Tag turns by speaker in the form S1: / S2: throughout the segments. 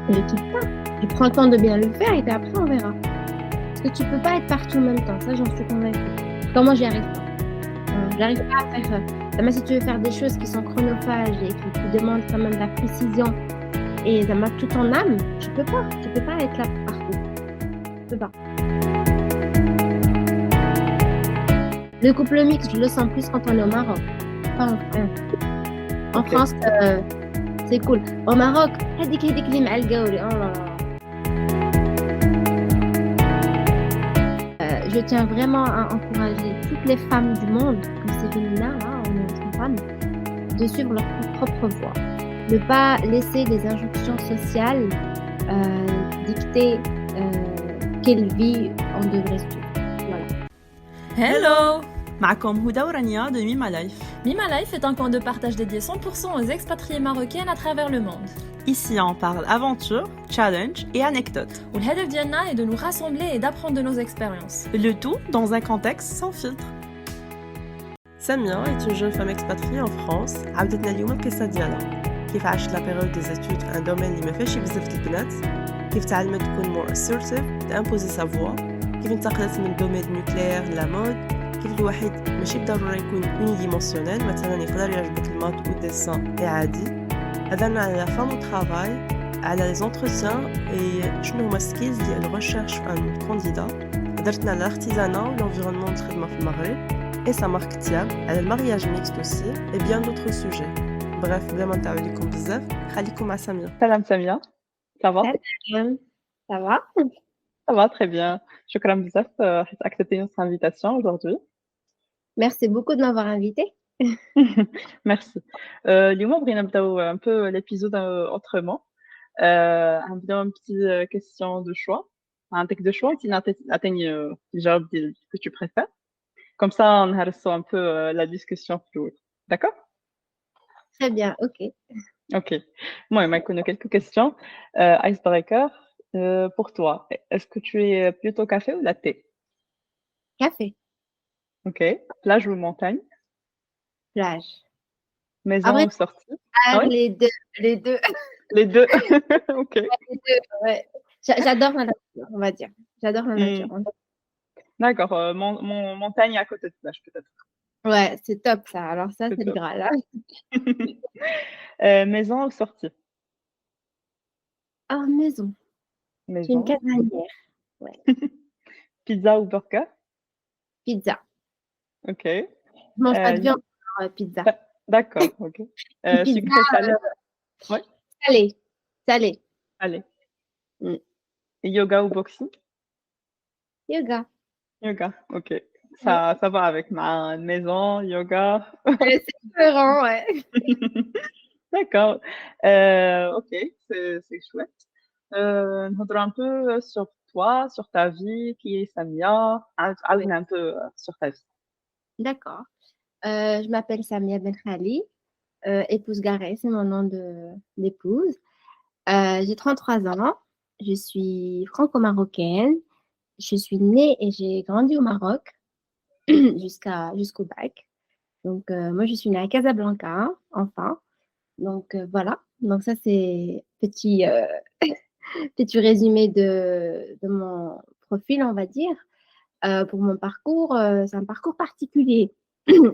S1: ne quitte pas. Tu prends le temps de bien le faire et puis après, on verra. Parce que tu peux pas être partout en même temps. Ça, j'en suis convaincue. Comment j'y arrive pas. J'arrive pas à faire. Même si tu veux faire des choses qui sont chronophages et qui te demandent quand même de la précision et ça m'a tout en âme, tu peux pas. Tu peux pas être là partout. Tu peux pas. Le couple mixte, je le sens plus quand on est au Maroc. Pas en France. En
S2: Ok.
S1: France, c'est cool. Au Maroc, هذيك اللي مع القوري. Oh là là. Je tiens vraiment à encourager toutes les femmes du monde, comme c'est féminin, là, on est entre femmes, de suivre leur propre voie. Ne pas laisser les injonctions sociales dicter quelle vie on devrait suivre. Voilà.
S3: Hello! معكم هدى ورانيا de Mima Life.
S4: Mima Life est un camp de partage dédié 100% aux expatriés marocaines à travers le monde.
S3: Ici, on parle aventure, challenge et anecdotes.
S4: والهدف ديالنا est de nous rassembler et d'apprendre de nos expériences.
S3: Le tout dans un contexte sans filtre. Samia est une jeune femme expatriée en France. عاودتنا اليوم القصة ديالها. كيف عاشت la période des études في un domaine اللي ما فيهش بزاف البنات. كيف تعلمت تكون more assertive, d'imposer sa voix. كيف انتقلت من الدومين nucléaire لا مود. كيف الواحد ماشي بالضرورة يكون unidimensionnel مثلا يقدر يعجبك المات والديسان عادي. هضرنا على لا فام وترافاي على لي زونتروتيان اي شنو هما سكيلز ديال الريشيرش في ان كانديدا. هضرتنا على الارتيزانا والانفيرونمون د الخدمه في المغرب اي سا مارك تياب على المارياج ميكست اوسي اي بيان دوطخ سوجي. بريف بلا ما نطول لكم بزاف خليكم مع ساميه.
S2: Salam Samia, ça va?
S1: Ça va?
S2: Ça va très bien. شكرا بزاف حيت accepté notre invitation aujourd'hui.
S1: Merci beaucoup de m'avoir invitée.
S2: Merci. اليوم بغينا نبداو un peu l'épisode autrement. غنبداو un petit question de choix. عندك deux choix انت عطيني الجواب ديال que tu préfères. Comme ça نهرسوا un peu la discussion في الأول. D'accord?
S1: Très bien, ok.
S2: Ok. Moi, il connais quelques questions. Icebreaker, pour toi, est-ce que tu es plutôt café ou latte?
S1: Café,
S2: Ok. Plage ou montagne?
S1: plage.
S2: Maison
S1: Après,
S2: ou sortie? Ah oui?
S1: les deux, les deux.
S2: Les deux. Ok.
S1: Les deux, ouais. J'adore la nature, on va dire. J'adore la nature.
S2: D'accord. Montagne à côté de plage, peut-être.
S1: Ouais, c'est top ça. Alors ça,
S2: C'est
S1: c'est le
S2: top.
S1: Graal, là.
S2: Maison ou sortie?
S1: Ah, maison. J'ai une
S2: Maison.
S1: casanière. Ouais.
S2: Pizza ou burger?
S1: Pizza.
S2: Ok.
S1: Je mange pas de viande, alors, pizza.
S2: D'accord, ok.
S1: Pizza,
S2: Sucré, salé? Ouais.
S1: salé. Salé.
S2: Allez.
S1: Mm.
S2: Yoga ou boxing?
S1: Yoga.
S2: Yoga, ok. Ça va avec ma maison, yoga.
S1: C'est différent, ouais.
S2: D'accord. Ok, c'est chouette. نهضروا un peu sur toi, sur ta vie, qui est Samia. عاودنا un peu sur ta vie.
S1: D'accord. Je m'appelle Samia Ben Khali. Épouse Garé, c'est mon nom d'épouse. J'ai 33 ans. Je suis franco-marocaine. Je suis née et j'ai grandi au Maroc jusqu'au bac. Donc, moi, je suis née à Casablanca, enfin. Donc, voilà. Donc, ça, c'est petit résumé de mon profil, on va dire. Pour mon parcours, c'est un parcours particulier.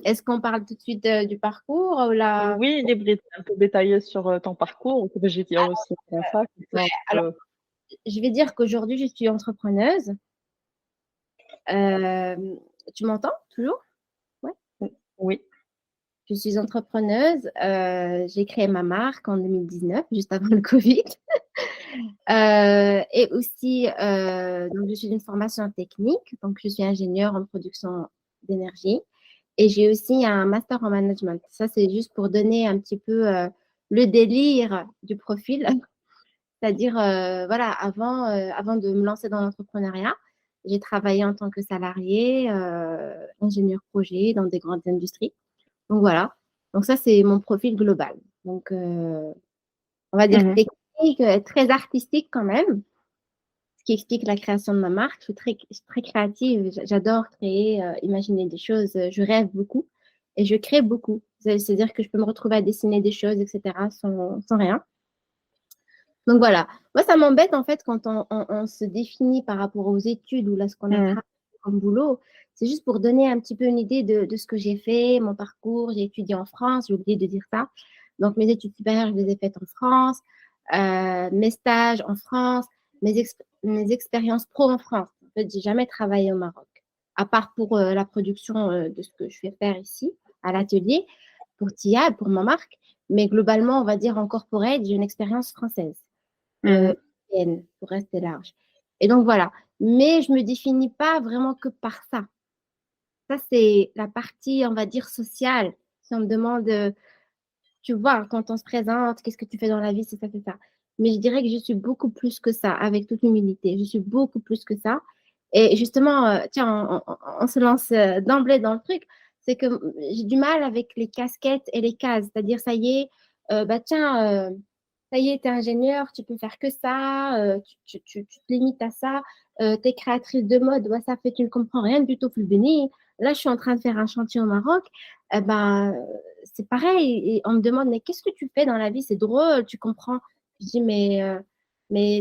S1: Est-ce qu'on parle tout de suite du parcours ou là?
S2: Oui, libre un peu détaillé sur ton parcours. Que j'ai dit aussi comme ça.
S1: Ouais, alors, je vais dire qu'aujourd'hui, je suis entrepreneuse. Tu m'entends toujours? Ouais.
S2: Oui.
S1: Je suis entrepreneuse. J'ai créé ma marque en 2019, juste avant le Covid. Et aussi, donc je suis d'une formation technique. Donc, je suis ingénieure en production d'énergie. Et j'ai aussi un master en management. Ça, c'est juste pour donner un petit peu le délire du profil. C'est-à-dire, voilà, avant de me lancer dans l'entrepreneuriat, j'ai travaillé en tant que salarié, ingénieur projet dans des grandes industries. Donc, voilà. Donc, ça, c'est mon profil global. Donc, on va dire technique, très artistique quand même, ce qui explique la création de ma marque. Je suis très créative. J'adore créer, imaginer des choses. Je rêve beaucoup et je crée beaucoup. C'est-à-dire que je peux me retrouver à dessiner des choses, etc., sans rien. Donc voilà, moi ça m'embête en fait quand on se définit par rapport aux études ou là ce qu'on a
S2: Mm.
S1: travaillé comme boulot. C'est juste pour donner un petit peu une idée de ce que j'ai fait, mon parcours. J'ai étudié en France, j'ai oublié de dire ça. Donc mes études supérieures, je les ai faites en France, mes stages en France, mes expériences pro en France. En fait, j'ai jamais travaillé au Maroc, à part pour la production de ce que je fais faire ici à l'atelier pour TIA, pour ma marque. Mais globalement, on va dire en corporate, j'ai une expérience française
S2: Mhm.
S1: européenne, pour rester large. Et donc voilà. Mais je me définis pas vraiment que par ça. Ça, c'est la partie, on va dire, sociale. Si on me demande, tu vois, quand on se présente, qu'est-ce que tu fais dans la vie, c'est ça, c'est ça. Mais je dirais que je suis beaucoup plus que ça, avec toute humilité. Je suis beaucoup plus que ça. Et justement, tiens, on se lance d'emblée dans le truc. C'est que j'ai du mal avec les casquettes et les cases. C'est-à-dire, ça y est, bah tiens, ça y est, t'es ingénieur, tu peux faire que ça, tu te limites à ça. T'es créatrice de mode, bah, ça fait, tu ne comprends rien du tout, Fulbini. Là, je suis en train de faire un chantier au Maroc. Eh ben, c'est pareil. Et on me demande, mais qu'est-ce que tu fais dans la vie? C'est drôle, tu comprends. Je dis, mais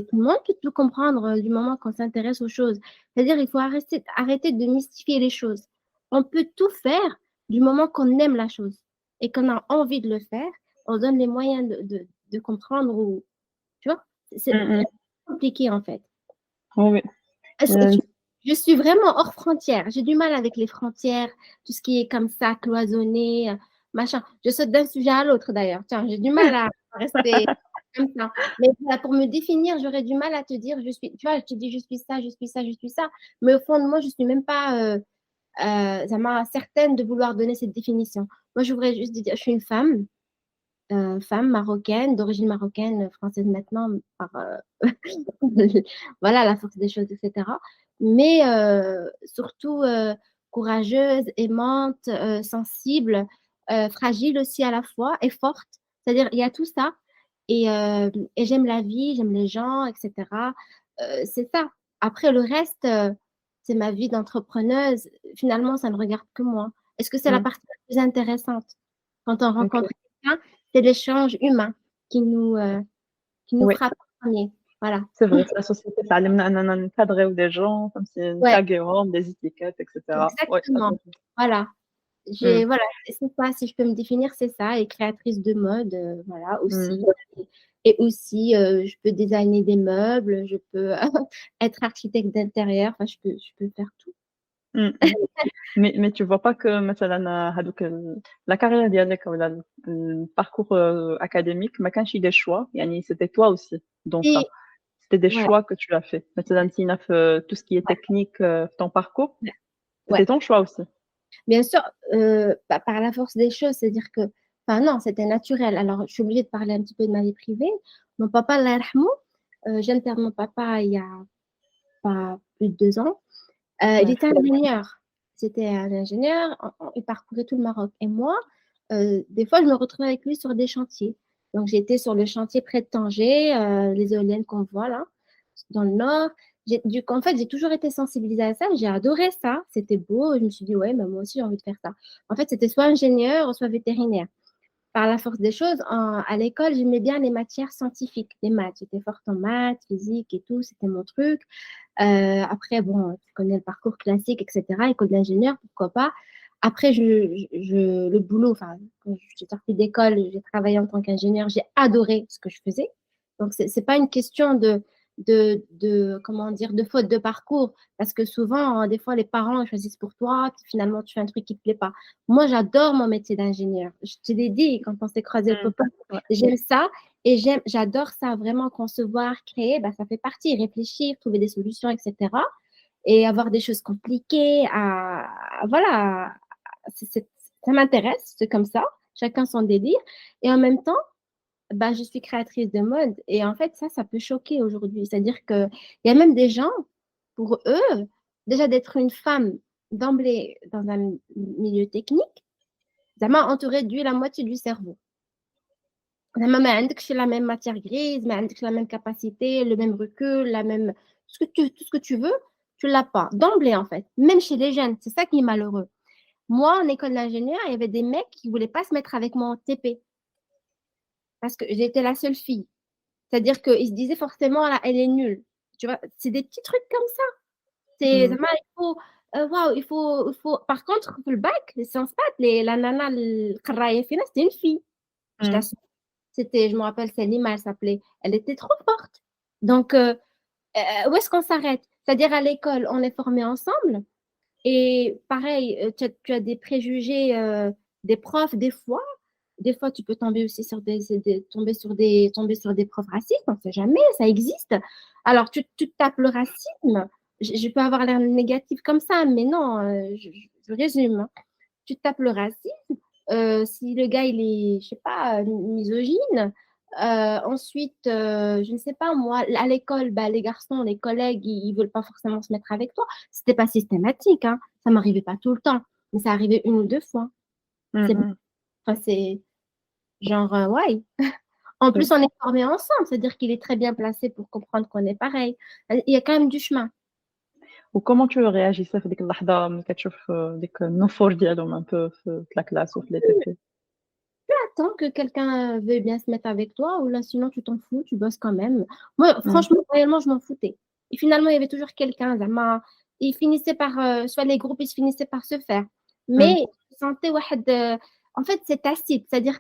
S1: tout le monde peut tout comprendre du moment qu'on s'intéresse aux choses. C'est-à-dire, il faut arrêter de mystifier les choses. On peut tout faire du moment qu'on aime la chose et qu'on a envie de le faire. On donne les moyens de comprendre ou, tu vois, c'est
S2: Mm, mm.
S1: compliqué en fait.
S2: Oui,
S1: Est-ce que
S2: oui.
S1: je suis vraiment hors frontière. J'ai du mal avec les frontières, tout ce qui est comme ça, cloisonné, machin. Je saute d'un sujet à l'autre d'ailleurs. Tiens, j'ai du mal à rester comme ça. Mais voilà, pour me définir, j'aurais du mal à te dire, je suis, tu vois, je te dis, je suis ça, je suis ça, je suis ça. Mais au fond de moi, je suis même pas, ça m'a certaine de vouloir donner cette définition. Moi, je voudrais juste dire, je suis une femme marocaine, d'origine marocaine, française maintenant, par voilà, la force des choses, etc. Mais surtout courageuse, aimante, sensible, fragile aussi à la fois et forte. C'est-à-dire, il y a tout ça. Et j'aime la vie, j'aime les gens, etc. C'est ça. Après, le reste, c'est ma vie d'entrepreneuse. Finalement, ça ne regarde que moi. Est-ce que c'est la
S2: Mm.
S1: partie la plus intéressante quand on
S2: Ok.
S1: rencontre quelqu'un? C'est l'échange humain qui nous
S2: Oui,
S1: frappe en premier. Voilà.
S2: c'est vrai. La société, ça allume un cadre des gens, comme si une
S1: Ouais,
S2: tagueront, des étiquettes, etc. Oui, ça
S1: exactement.
S2: fait.
S1: Voilà.
S2: Mm,
S1: Voilà, c'est ça, si je peux me définir, c'est ça. Et créatrice de mode, voilà,
S2: mm,
S1: aussi. Et aussi, je peux designer des meubles, je peux être architecte d'intérieur, enfin, je peux faire tout.
S2: mm. Mais tu vois pas que مثلا هذوك la carrière ديالك ولا le parcours académique ما كانش des choix يعني c'était toi aussi dans ça.
S1: Et
S2: C'était des
S1: voilà,
S2: choix que tu as fait. مثلا Tina, tout ce qui est technique, ton parcours,
S1: ouais, ouais.
S2: c'était ton choix aussi.
S1: Bien sûr, bah, par la force des choses, c'est-à-dire que, enfin non, c'était naturel. Alors, je suis obligée de parler un petit peu de ma vie privée. Mon papa, Allah yarhamou, je viens de perdre mon papa il y a pas plus de 2 ans. Il
S2: Ouais.
S1: était ingénieur. C'était un ingénieur. Il parcourait tout le Maroc. Et moi, des fois, je me retrouvais avec lui sur des chantiers. Donc, j'étais sur le chantier près de Tanger, les éoliennes qu'on voit là, dans le nord. En fait, j'ai toujours été sensibilisée à ça. J'ai adoré ça. C'était beau. Je me suis dit, ouais, mais moi aussi, j'ai envie de faire ça. En fait, c'était soit ingénieur, soit vétérinaire. Par la force des choses, à l'école, j'aimais bien les matières scientifiques, les maths. J'étais forte en maths, physique et tout, c'était mon truc. Après, bon, tu connais le parcours classique, etc. École d'ingénieur, pourquoi pas. Après, le boulot, enfin, quand je suis sortie d'école, j'ai travaillé en tant qu'ingénieur, j'ai adoré ce que je faisais. Donc, c'est pas une question comment dire, de faute de parcours, parce que souvent, des fois, les parents ils choisissent pour toi, puis finalement, tu fais un truc qui te plaît pas. Moi, j'adore mon métier d'ingénieur. Je te l'ai dit quand on s'est croisé au
S2: Mm.
S1: copain.
S2: Ouais.
S1: J'aime ça et j'adore ça, vraiment concevoir, créer, bah, ça fait partie, réfléchir, trouver des solutions, etc. Et avoir des choses compliquées, voilà, ça m'intéresse, c'est comme ça, chacun son délire. Et en même temps, bah, je suis créatrice de mode et en fait, ça peut choquer aujourd'hui. C'est-à-dire qu'il y a même des gens, pour eux, déjà d'être une femme d'emblée dans un milieu technique, ça m'a entouré réduit la moitié du cerveau. زعما ما عندكش la même matière grise, ما عندكش la même capacité, le même recul, tout ce que tu veux, tu l'as pas. D'emblée, en fait. Même chez les jeunes, c'est ça qui est malheureux. Moi, en école d'ingénieur, il y avait des mecs qui voulaient pas se mettre avec moi en TP parce que j'étais la seule fille. C'est-à-dire qu'ils se disaient forcément, là, elle est nulle. Tu vois, c'est des petits trucs comme ça. C'est,
S2: مم.
S1: il faut, waouh, il faut. Par contre, le bac, les sciences pat, la nana, le c'était une fille. Je
S2: مم.
S1: t'assure. Je me rappelle, Selima, elle s'appelait. Elle était trop forte. Donc, où est-ce qu'on s'arrête? C'est-à-dire, à l'école, on est formés ensemble. Et pareil, tu as des préjugés des profs, des fois. Des fois, tu peux tomber aussi sur tomber sur des profs racistes, on ne sait jamais, ça existe. Alors, tu tapes le racisme, je peux avoir l'air négatif comme ça, mais non, je résume, hein. Tu tapes le racisme, si le gars, il est, je sais pas, misogyne, ensuite, je ne sais pas, moi, à l'école, bah, les garçons, les collègues, ils veulent pas forcément se mettre avec toi. C'était pas systématique, hein. Ça m'arrivait pas tout le temps, mais ça arrivait une ou deux fois. C'est,
S2: مم.
S1: enfin, c'est genre, ouais. En
S2: مم.
S1: plus, on est formés ensemble, c'est-à-dire qu'il est très bien placé pour comprendre qu'on est pareil. Il y a quand même du chemin.
S2: وكومون تو رياجيسي في ديك اللحظة ملي كتشوف ديك النفور ديالهم ان بو في لا كلاس وفي لي تي بي
S1: Attends que quelqu'un veuille bien se mettre avec toi, ou là, sinon, tu t'en fous, tu bosses quand même. Moi, franchement, réellement, je m'en foutais. Et finalement, il y avait toujours quelqu'un, zama, il finissait par, soit les groupes, ils se finissaient par se faire. Mais, je sentais, واحد, en fait, c'est tacite, c'est-à-dire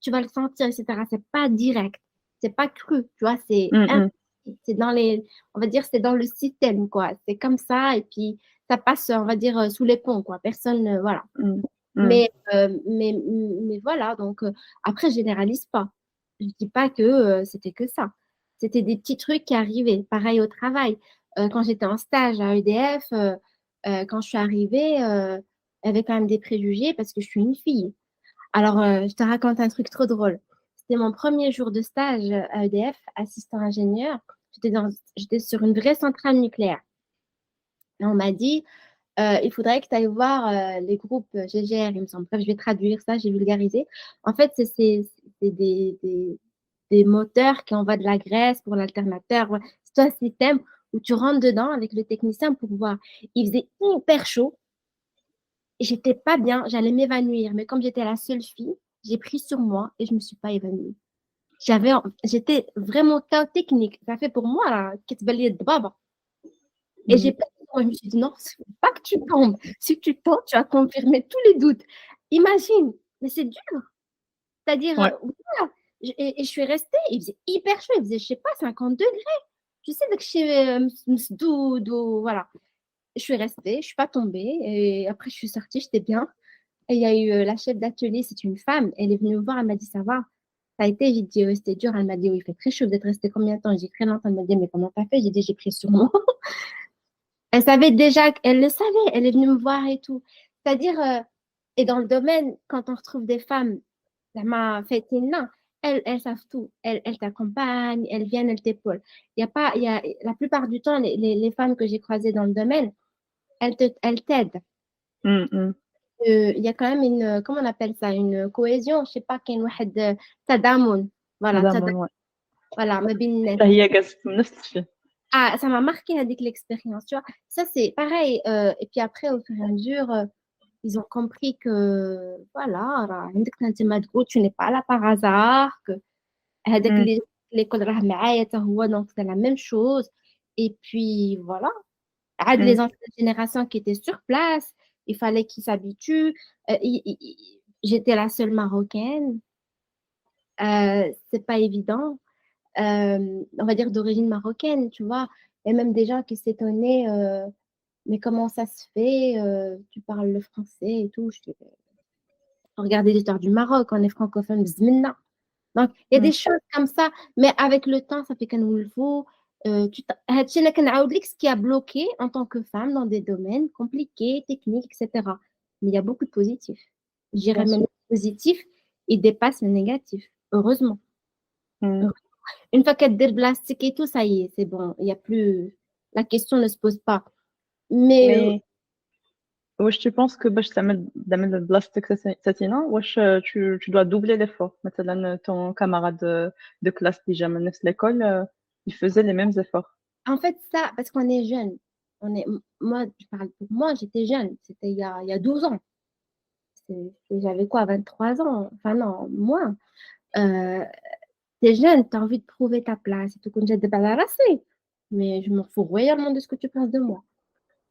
S1: tu vas le sentir, etc. C'est pas direct, c'est pas cru, tu vois, c'est dans on va dire, c'est dans le système, quoi. C'est comme ça, et puis, ça passe, on va dire, sous les ponts, quoi. Personne, voilà. Mais voilà, donc après, je généralise pas. Je dis pas que c'était que ça. C'était des petits trucs qui arrivaient. Pareil au travail. Quand j'étais en stage à EDF, quand je suis arrivée, il y avait quand même des préjugés parce que je suis une fille. Alors, je te raconte un truc trop drôle. C'était mon premier jour de stage à EDF, assistant ingénieur. J'étais sur une vraie centrale nucléaire. Et on m'a dit, il faudrait que tu ailles voir les groupes GGR, il me semble. Bref, je vais traduire ça, j'ai vulgarisé. En fait, c'est des moteurs qui envoient de la graisse pour l'alternateur. Ouais. C'est un système où tu rentres dedans avec le technicien pour voir. Il faisait hyper chaud. J'étais pas bien, j'allais m'évanouir. Mais comme j'étais la seule fille, j'ai pris sur moi et je me suis pas évanouie. J'étais vraiment chaos technique. Ça fait pour moi, là, et j'ai pas je me suis dit, non, il faut pas que tu tombes. Si tu tombes, tu as confirmé tous les doutes. Imagine, mais c'est dur. C'est-à-dire,
S2: Ouais.
S1: voilà. Et je suis restée, il faisait hyper chaud, il faisait, je sais pas, 50 degrés. Tu sais, donc voilà. Je suis restée, je suis pas tombée. Et après, je suis sortie, j'étais bien. Et il y a eu la chef d'atelier, c'est une femme. Elle est venue me voir, elle m'a dit, ça va. Ça a été, j'ai dit, c'était dur. Elle m'a dit, oui, il fait très chaud, vous êtes resté combien de temps? J'ai dit, très longtemps. Elle m'a dit, mais comment t'as fait? J'ai dit, j'ai pris sur moi. Elle savait déjà, elle le savait, elle est venue me voir et tout. C'est-à-dire, et dans le domaine, quand on retrouve des femmes, la ma fétina, elles savent tout. Elles t'accompagnent, elles viennent, elles t'épaulent. Il y a pas, il y a, la plupart du temps, les femmes que j'ai croisées dans le domaine, elles t'aident. Il y a quand même comment on appelle ça, une cohésion, je sais pas, qu'il y a tadamun. Voilà, voilà, ma bin الناس.
S2: هي جالسة نفس الشيء.
S1: Ah, ça m'a marqué avec l'expérience, tu vois. Ça, c'est pareil. Et puis après, au fur et à mesure, ils ont compris que, voilà, tu n'es pas là par hasard, que l'école donc c'est la même chose. Et puis, voilà. Les anciennes générations qui étaient sur place, il fallait qu'ils s'habituent. J'étais la seule Marocaine. C'est pas évident. On va dire d'origine marocaine, tu vois. Et même des gens qui s'étonnaient, mais comment ça se fait, tu parles le français et tout. Regardez l'histoire du Maroc, on est francophone, bzmilna. Donc, il y a des choses comme ça, mais avec le temps, ça fait qu'un nouveau. Ce qui a bloqué en tant que femme dans des domaines compliqués, techniques, etc. Mais il y a beaucoup de positifs. Je dirais même que le positif, il dépasse le négatif, heureusement. Une fois qu'elle a plastique et tout, ça y est, c'est bon. Il y a plus... La question ne se pose pas. Mais
S2: واش tu penses que باش تعمل البلاستيك ساتينا واش tu dois doubler l'effort مثلا ton camarade de classe déjà من نفس l'école il faisait les mêmes efforts.
S1: En fait, ça, parce qu'on est jeune. Moi, je parle pour moi, j'étais jeune. C'était il y a 12 ans. J'avais quoi, 23 ans? Enfin non, moins. T'es jeune, t'as envie de prouver ta place et tout, comme j'ai des balles à rasser. Mais je m'en fous royalement de ce que tu penses de moi.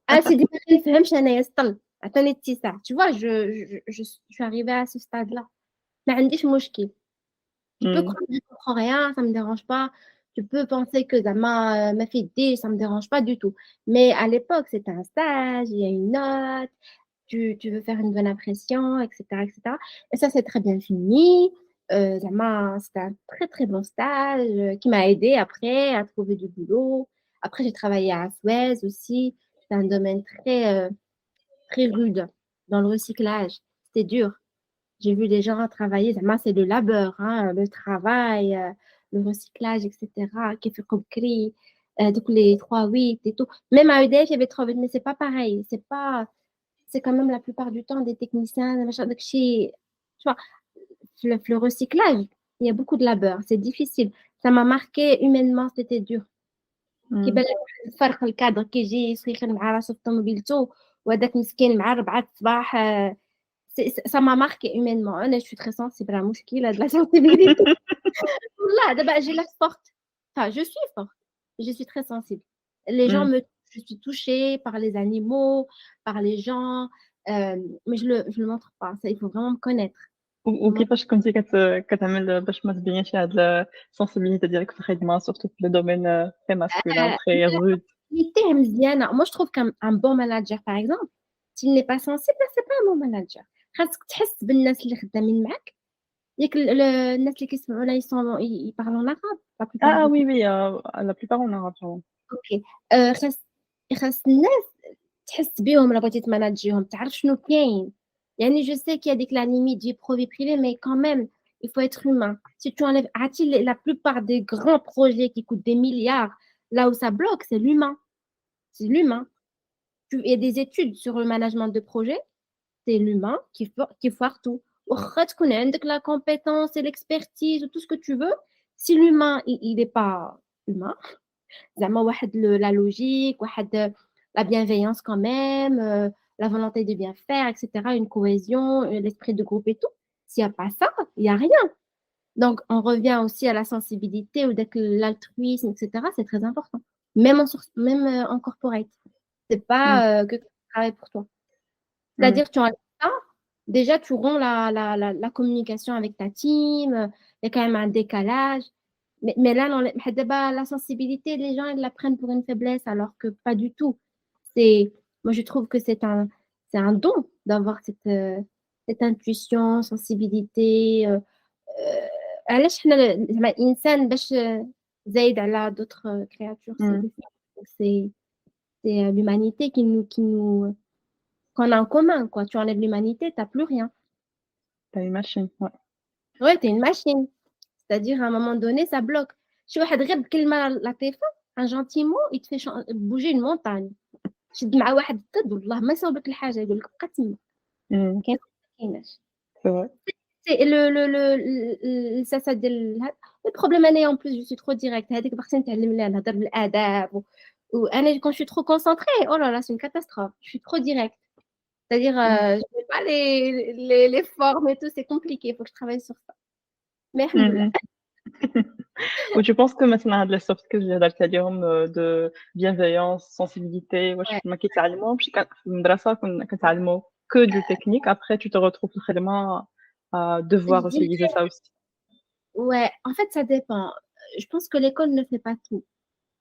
S1: Ah, c'est dit, je ne attendez, petit ça. Tu vois, je suis arrivée à ce stade-là. Mais عنديش مشكل. Tu peux
S2: Mm.
S1: croire que je comprends rien, ça me dérange pas. Tu peux penser que Zama m'a fait dire, ça me dérange pas du tout. Mais à l'époque, c'était un stage, il y a une note, tu veux faire une bonne impression, etc., etc. Et ça, c'est très bien fini. Zama, c'était un très, très bon stage qui m'a aidé après à trouver du boulot. Après, j'ai travaillé à Suez aussi. C'est un domaine très rude dans le recyclage. C'était dur. J'ai vu des gens travailler, zama, c'est le labeur, hein, le travail, le recyclage, etc. Qui fait comme cri, donc les 3-8 et tout. Même à EDF, il y avait 3-8, mais c'est pas pareil. C'est quand même la plupart du temps des techniciens, machin, donc tu vois, le recyclage, il y a beaucoup de labeur, c'est difficile. Ça m'a marqué humainement, c'était dur.
S2: Mm.
S1: كيبان لك واحد الفرق الكادر كيجي يسخن مع راسو في طوموبيلتو وهذاك مسكين مع 4 الصباح ça m'a marqué humainement. Je suis très sensible à مشكلة de la sensibilité. Là, d'abord, j'ai l'air forte. Enfin, je suis forte. Je suis très sensible. Les gens
S2: Mm.
S1: je suis touchée par les animaux, par les gens, mais je le montre pas. Ça, il faut vraiment me connaître.
S2: وكيفاش كنتي كتعمل باش ما تبينش هاد السنسيبيليتي ديالك في الخدمة surtout في le domaine très masculin très rude.
S1: Sensibilité مزيانة. Moi, je trouve qu'un bon manager, par exemple, s'il n'est pas sensible, c'est pas un bon manager. خاصك تحس بالناس اللي خدامين معاك. ياك الناس اللي كيسمعونا ils parlent en arabe la plupart
S2: Ah
S1: du
S2: oui,
S1: temps.
S2: oui, la plupart en arabe. Vraiment.
S1: اوكي خاص الناس تحس بيهم لو بغيتي تماناجيهم تعرف شنو كاين يعني je sais qu'il y a des la limite vie pro vie privée mais quand même il faut être humain si tu enlèves عرفتي la plupart des grands projets qui coûtent des milliards là où ça bloque c'est l'humain c'est l'humain il y a des études sur le management de projet c'est l'humain qui foire tout واخا تكون عندك la compétence et l'expertise tout ce que tu veux si l'humain il est pas humain زعما واحد la logique واحد la bienveillance quand même la volonté de bien faire etc une cohésion l'esprit de groupe et tout s'il n'y a pas ça il n'y a rien donc on revient aussi à la sensibilité ou dès que l'altruisme etc c'est très important même même en corporate c'est pas
S2: Mm.
S1: que tu travailles pour toi
S2: Mm.
S1: c'est-à-dire tu enlèves ça déjà tu romps la communication avec ta team il y a quand même un décalage mais là, la sensibilité, les gens, ils la prennent pour une faiblesse, alors que pas du tout. Moi, je trouve que c'est un don d'avoir cette intuition, sensibilité. علاش حنا زعما الإنسان باش زايد على d'autres créatures,
S2: Mm.
S1: c'est l'humanité qu'on a en commun, quoi. Tu enlèves l'humanité, t'as plus rien.
S2: T'as une machine, ouais.
S1: Ouais, t'es une machine. C'est-à-dire, à un moment donné, ça bloque. شي واحد غير بكلمة لطيفة un gentil mot il te fait bouger une montagne شد مع واحد الضد والله ما يصاوبك الحاجة يقول لك بقى تما
S2: Mm.
S1: كاين كايناش
S2: C'est vrai.
S1: سي الساسة ديال le problème أنا en plus je suis trop direct هذيك باغتي نتعلم لها نهضر بالآداب وأنا quand je suis trop concentrée oh là là c'est une catastrophe je suis trop direct c'est-à-dire je fais pas les formes et tout c'est compliqué il faut que je travaille sur ça mais alhamdoulilah.
S2: وtu penses que مثلا هاد les soft skills اللي هضرتي عليهم de bienveillance, sensibilité واش
S1: Ouais.
S2: ما كيتعلموهمش في المدرسة كنتعلموا que du technique après tu te retrouves في الخدمة à devoir
S1: Je
S2: utiliser ça aussi.
S1: Ouais, en fait, ça dépend. Je pense que l'école ne fait pas tout.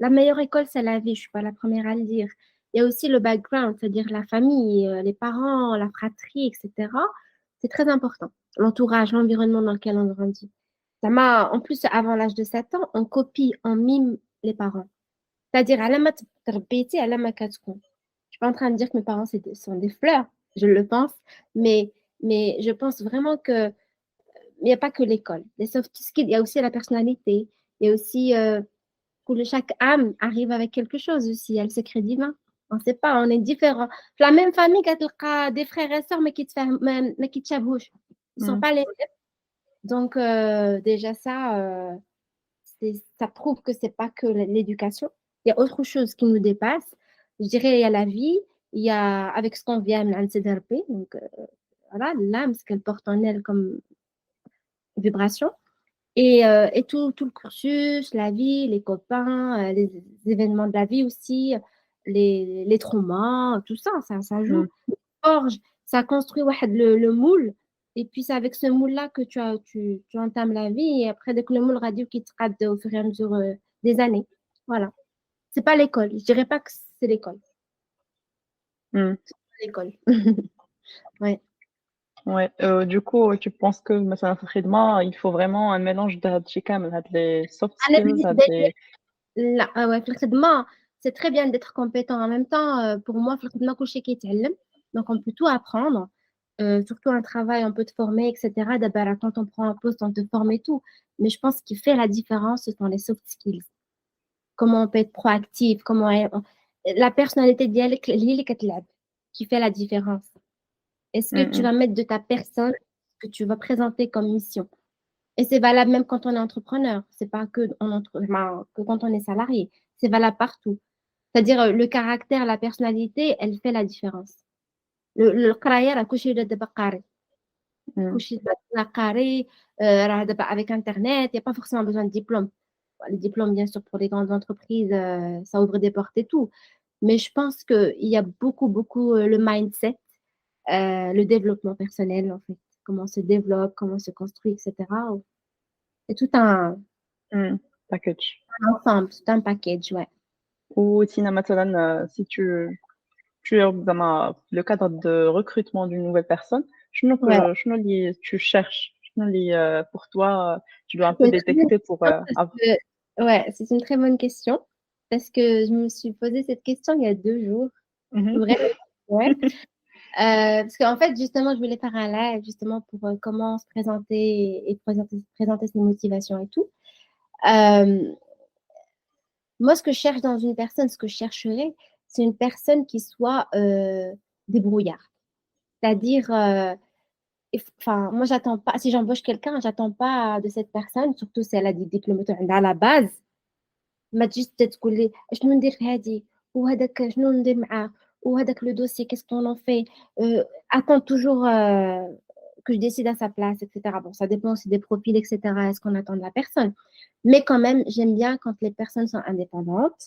S1: La meilleure école, c'est la vie. Je suis pas la première à le dire. Il y a aussi le background, c'est-à-dire la famille, les parents, la fratrie, etc. C'est très important. L'entourage, l'environnement dans lequel on grandit. En plus, avant l'âge de 7 ans, on copie, on mime les parents. C'est-à-dire, à la mat تربيتي على ما كتكون. Je suis pas en train de dire que mes parents sont des fleurs. Je le pense. Mais je pense vraiment que il n'y a pas que l'école. Les soft skills, il y a aussi la personnalité. Il y a aussi que chaque âme arrive avec quelque chose aussi. Il y a le secret divin. On ne sait pas, on est différents. La même famille, quand des frères et sœurs, mais qui te chabouchent. Ils ne sont pas les mêmes. Donc, déjà, ça prouve que ce n'est pas que l'éducation. Il y a autre chose qui nous dépasse. Je dirais, il y a la vie, il y a avec ce qu'on vient, donc voilà, l'âme, ce qu'elle porte en elle comme vibration. Et tout le cursus, la vie, les copains, les événements de la vie aussi, les traumas, tout ça, ça joue.
S2: Mm.
S1: Forge, ça construit واحد le moule. Et puis c'est avec ce moule-là que tu entames la vie. Et après, dès que le moule radio qui te rate au fur et à mesure des années. Voilà. C'est pas l'école. Je dirais pas que c'est l'école.
S2: Mm.
S1: C'est l'école. Ouais.
S2: Ouais. Du coup, tu penses que مثلا في الخدمة il faut vraiment un mélange de هاد الشي كامل هاد les soft
S1: أنا
S2: skills هاد
S1: بالنسبة
S2: les
S1: لي لا ouais, في الخدمة c'est très bien d'être compétent en même temps pour moi في الخدمة كلشي كيتعلم donc on peut tout apprendre surtout un travail on peut te former etc. D'abord quand on prend un poste on te forme et tout mais je pense qu'il fait la différence ce sont les soft skills comment on peut être proactif la personnalité ديالك هي اللي كتلعب qui fait la différence est-ce que tu
S2: Mm,
S1: vas mettre de ta personne ce que tu vas présenter comme mission. Et c'est valable même quand on est entrepreneur. C'est pas que quand on est salarié. C'est valable partout. C'est-à-dire le caractère, la personnalité, elle fait la différence. القراية راه كلشي ولا دابا قاري.
S2: mm.
S1: كلشي دابا قاري راه دابا avec Internet, il n'y a pas forcément besoin de diplôme. Bon, les diplômes, bien sûr, pour les grandes entreprises, ça ouvre des portes et tout. Mais je pense qu'il y a beaucoup le mindset, le développement personnel, en fait. Comment on se développe, comment on se construit, etc. C'est tout
S2: Mm. Package.
S1: un ensemble, tout un package, ouais.
S2: وتينا مثلا si tu es dans le cadre de recrutement d'une nouvelle personne
S1: Ouais.
S2: شنو اللي tu cherches شنو اللي pour toi tu dois un peu
S1: C'est une très bonne
S2: détecter pour
S1: question parce ouais, c'est une très bonne question parce que je me suis posé cette question il y a 2 jours.
S2: Mhm.
S1: Vraiment, ouais. Parce qu'en fait, justement, je voulais faire un live justement pour comment se présenter et présenter ses motivations et tout. Euh, Moi, ce que je cherche dans une personne, ce que je chercherais, c'est une personne qui soit débrouillarde. C'est-à-dire, enfin, moi, j'attends pas, si j'embauche quelqu'un, j'attends pas de cette personne, surtout si elle a des diplômes à la base, ما تجيش تقول لي شنو ندير في هذه وهذاك شنو ندير معاه وهذاك le dossier qu'est-ce qu'on en fait attends toujours que je décide à sa place etc. Bon, ça dépend aussi des profils etc. Est-ce qu'on attend de la personne, mais quand même j'aime bien quand les personnes sont indépendantes,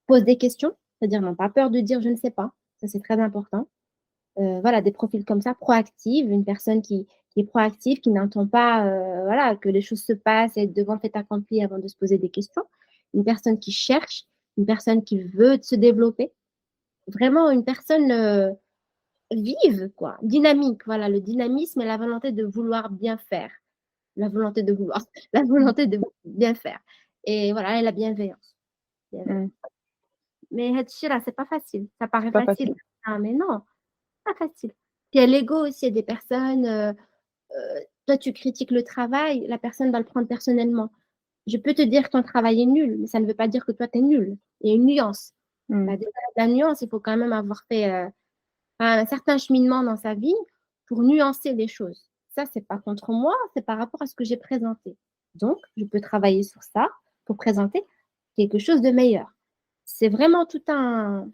S1: posent des questions, c'est-à-dire n'ont pas peur de dire je ne sais pas, ça c'est très important. Voilà, des profils comme ça, proactives, une personne qui est proactive, qui n'entend pas voilà, que les choses se passent et être devant fait accompli avant de se poser des questions. Une personne qui cherche, une personne qui veut se développer. Vraiment une personne vive, quoi, dynamique. Voilà, le dynamisme et la volonté de vouloir bien faire. La volonté de vouloir, la volonté de bien faire. Et voilà, et la bienveillance.
S2: Mm.
S1: Mais là, c'est pas facile. Ça
S2: C'est
S1: paraît
S2: pas
S1: facile.
S2: facile.
S1: Ah, mais non, pas facile. Puis il y a l'ego aussi, il y a des personnes, toi tu critiques le travail, la personne va le prendre personnellement. Je peux te dire que ton travail est nul, mais ça ne veut pas dire que toi tu es nul. Il y a une nuance.
S2: Mm.
S1: Bah, déjà, la nuance, il faut quand même avoir fait un certain cheminement dans sa vie pour nuancer les choses. Ça, c'est pas contre moi, c'est par rapport à ce que j'ai présenté. Donc, je peux travailler sur ça pour présenter quelque chose de meilleur. C'est vraiment tout un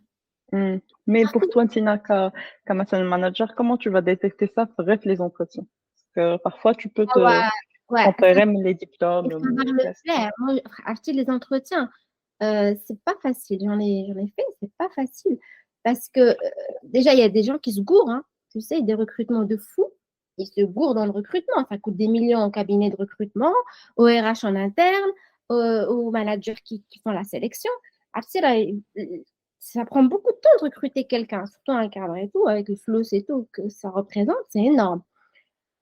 S2: Mm. Mais pour toi, Tina, comme manager, comment tu vas détecter ça bref les entretiens? Parce que parfois, tu peux te
S1: ouais, ouais,
S2: comparer même les
S1: il
S2: diplômes,
S1: faut avoir
S2: les
S1: le
S2: tests.
S1: flair. Moi, acheter les entretiens, c'est pas facile. J'en ai fait, c'est pas facile. Parce que déjà, il y a des gens qui se gourrent, hein. Tu sais, des recrutements de fous. Ils se gourrent dans le recrutement. Ça coûte des millions au cabinet de recrutement, au RH en interne, aux managers qui font la sélection. Après, là, ça prend beaucoup de temps de recruter quelqu'un, surtout un cadre et tout, avec le flou et tout que ça représente, c'est énorme.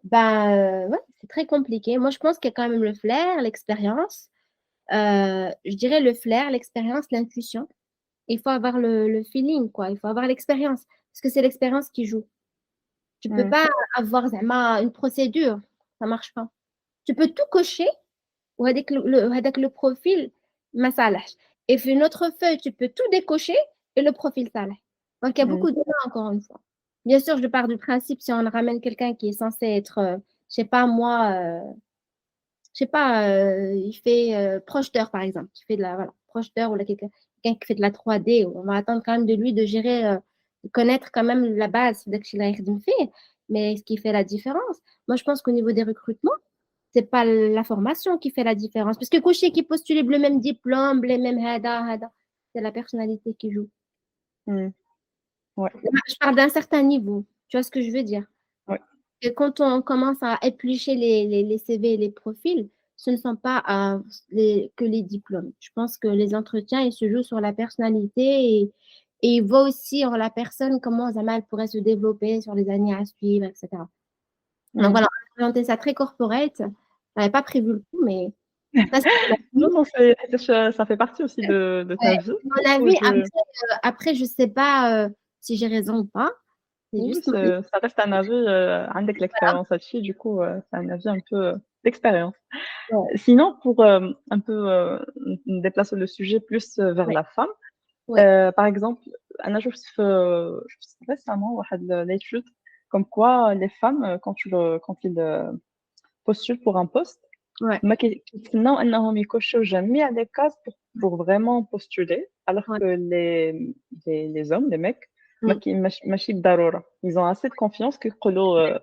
S1: Ben, ouais, c'est très compliqué. Moi, je pense qu'il y a quand même le flair, l'expérience. Je dirais le flair, l'expérience, l'intuition. Il faut avoir le feeling, quoi. Il faut avoir l'expérience. Parce que c'est l'expérience qui joue. Tu peux
S2: Mm.
S1: pas avoir z'ama, une procédure. Ça marche pas. Tu peux tout cocher ou avec avec le profil, ma salach. Et puis une autre feuille, tu peux tout décocher et le profil salach. Donc, il y a
S2: Mm.
S1: beaucoup de gens, encore une fois. Bien sûr, je pars du principe, si on ramène quelqu'un qui est censé être, je sais pas moi, je sais pas, il fait projeteur, par exemple, qui fait de la, voilà, projeteur ou là, quelqu'un qui fait de la 3D, on va attendre quand même de lui de gérer, de connaître quand même la base de ce qu'il a fait, mais ce qui fait la différence. Moi, je pense qu'au niveau des recrutements, c'est pas la formation qui fait la différence. Parce que coucher qui postule le même diplôme, les mêmes hada, c'est la personnalité qui joue.
S2: Hmm. Ouais,
S1: Je parle d'un certain niveau. Tu vois ce que je veux dire?
S2: ouais.
S1: Et quand on commence à éplucher les CV et les profils, ce ne sont pas que les diplômes. Je pense que les entretiens, ils se jouent sur la personnalité et ils voient aussi en la personne comment Zama, elle pourrait se développer sur les années à suivre, etc. Donc
S2: Hmm.
S1: voilà, on a présenté ça très corporate. Je n'avais pas prévu le coup, mais ça, c'est mon
S2: Non,
S1: avis.
S2: non, ça fait partie aussi de ta
S1: Ouais,
S2: vie.
S1: mon
S2: Du coup,
S1: avis. Après, je ne sais pas si j'ai raison ou pas. C'est
S2: oui,
S1: juste mon avis.
S2: ça reste un avis, avec l'expérience là-dessus, du coup, c'est un avis un peu d'expérience.
S1: Ouais,
S2: Sinon, pour un peu déplacer le sujet plus vers
S1: ouais,
S2: la femme,
S1: ouais,
S2: par exemple, أنا شفت récemment واحد l'étude comme quoi les femmes, quand ils postulent pour un poste,
S1: ouais,
S2: ما كيتسناو أنهم يكوشيو جميع les cases pour vraiment postuler, alors
S1: ouais.
S2: que les hommes, les mecs,
S1: Mm.
S2: ماشي بالضرورة. Ils ont assez de confiance كيقولوا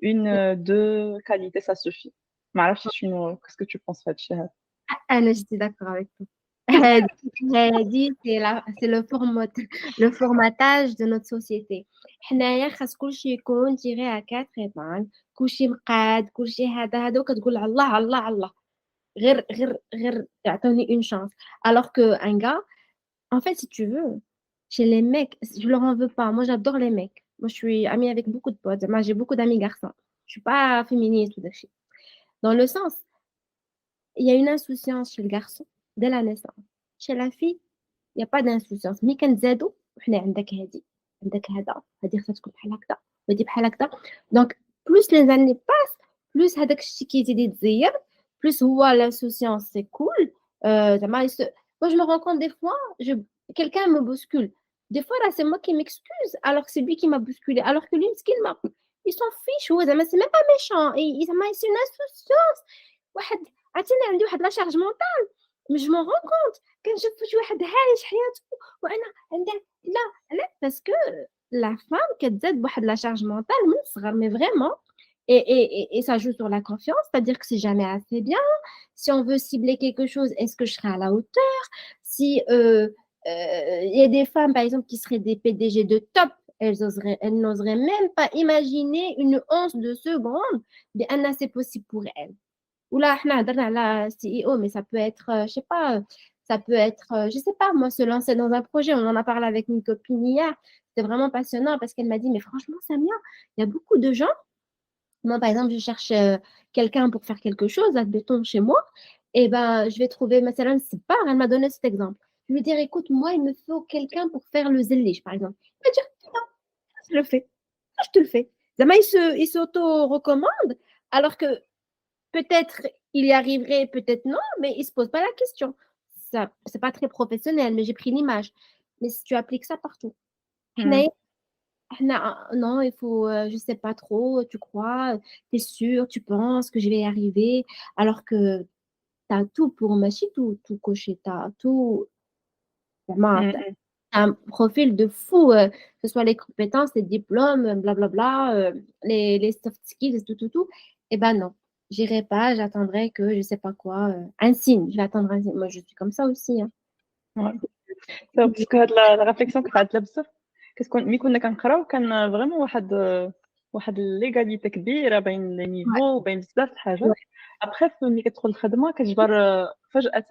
S2: une, 2 qualités, ça suffit. ما عرفتش qu'est-ce que tu penses في هاد الشي هذا؟
S1: Ah, là, j'étais d'accord avec toi. J'ai dit, c'est le formatage de notre société. حنايا خاص كلشي يكون tiré à quatre épingles. كلشي مقاد، كلشي هذا وكتقول الله الله الله. غير تعطوني une chance. Alors que un gars, en fait, si tu veux, chez les mecs, je leur en veux pas. Moi, j'adore les mecs. Moi, je suis amie avec beaucoup de potes. Moi, j'ai beaucoup d'amis garçons. Je suis pas féministe ou de shit. Dans le sens, il y a une insouciance chez le garçon dès la naissance. Chez la fille, il n'y a pas d'insouciance. ملي كنتزادوا وحنا عندك هادي عندك هذا هادي خصها تكون بحال هكذا وهادي بحال هكذا. Donc plus les années passent, plus هذاك الشيء كيزيد يتزير, plus هو l'insouciance c'est cool. زعما moi je me rends compte des fois, quelqu'un me bouscule. Des fois là c'est moi qui m'excuse alors que c'est lui qui m'a bousculé, alors que lui مسكين ما il s'en fiche هو زعما c'est même pas méchant, زعما c'est une insouciance. واحد عرفتيني عندي واحد لا شارج مونطال مش جو مون كونت كنشوف شي واحد عايش حياته وانا عندها لا باسكو لا فام كتزاد بواحد لا شارج مونطال من الصغر مي فريمون et ça joue sur la confiance, c'est-à-dire que c'est jamais assez bien. Si on veut cibler quelque chose, est-ce que je serai à la hauteur? Si y a des femmes, par exemple, qui seraient des PDG de top, elles n'oseraient même pas imaginer une once de seconde, mais Anna, c'est possible pour elles. Ou là, احنا هضرنا على CEO, mais ça peut être, je sais pas, ça peut être, je sais pas, moi, se lancer dans un projet. On en a parlé avec une copine hier. C'était vraiment passionnant parce qu'elle m'a dit, mais franchement, Samia, il y a beaucoup de gens. Moi, par exemple, je cherche quelqu'un pour faire quelque chose, admettons, chez moi. Et ben, je vais trouver, مثلا, c'est pas, elle m'a donné cet exemple. Je vais dire, écoute, moi, il me faut quelqu'un pour faire le zélige, par exemple. Elle va dire, non, je le fais. Je te le fais. Zama, il s'auto-recommande, alors que peut-être il y arriverait, peut-être non, mais il ne se pose pas la question. Ça, c'est pas très professionnel, mais j'ai pris l'image. Mais si tu appliques ça partout.
S2: Mmh.
S1: Non, il faut, je sais pas trop, tu crois, tu es sûr, tu penses que je vais y arriver, alors que tu as tout pour machine, tout coché, tu as tout, vraiment,
S2: Mmh
S1: t'as
S2: mh.
S1: un profil de fou, que ce soit les compétences, les diplômes, blablabla, les soft skills, tout. Eh ben non, j'irai pas, j'attendrai que je sais pas quoi, un signe, je vais attendre un signe. Moi, je suis comme ça aussi, hein.
S2: Ouais. باسكو هاد لا ريفليكسيون كانت عندنا بزاف كتكون ملي كنا كنقراو كان فريمون واحد ليغاليتي كبيره بين لي
S1: Ouais,
S2: نيفو وبين بزاف د الحاجات
S1: ouais.
S2: ابخي ملي كتدخل الخدمه كتجبر فجأة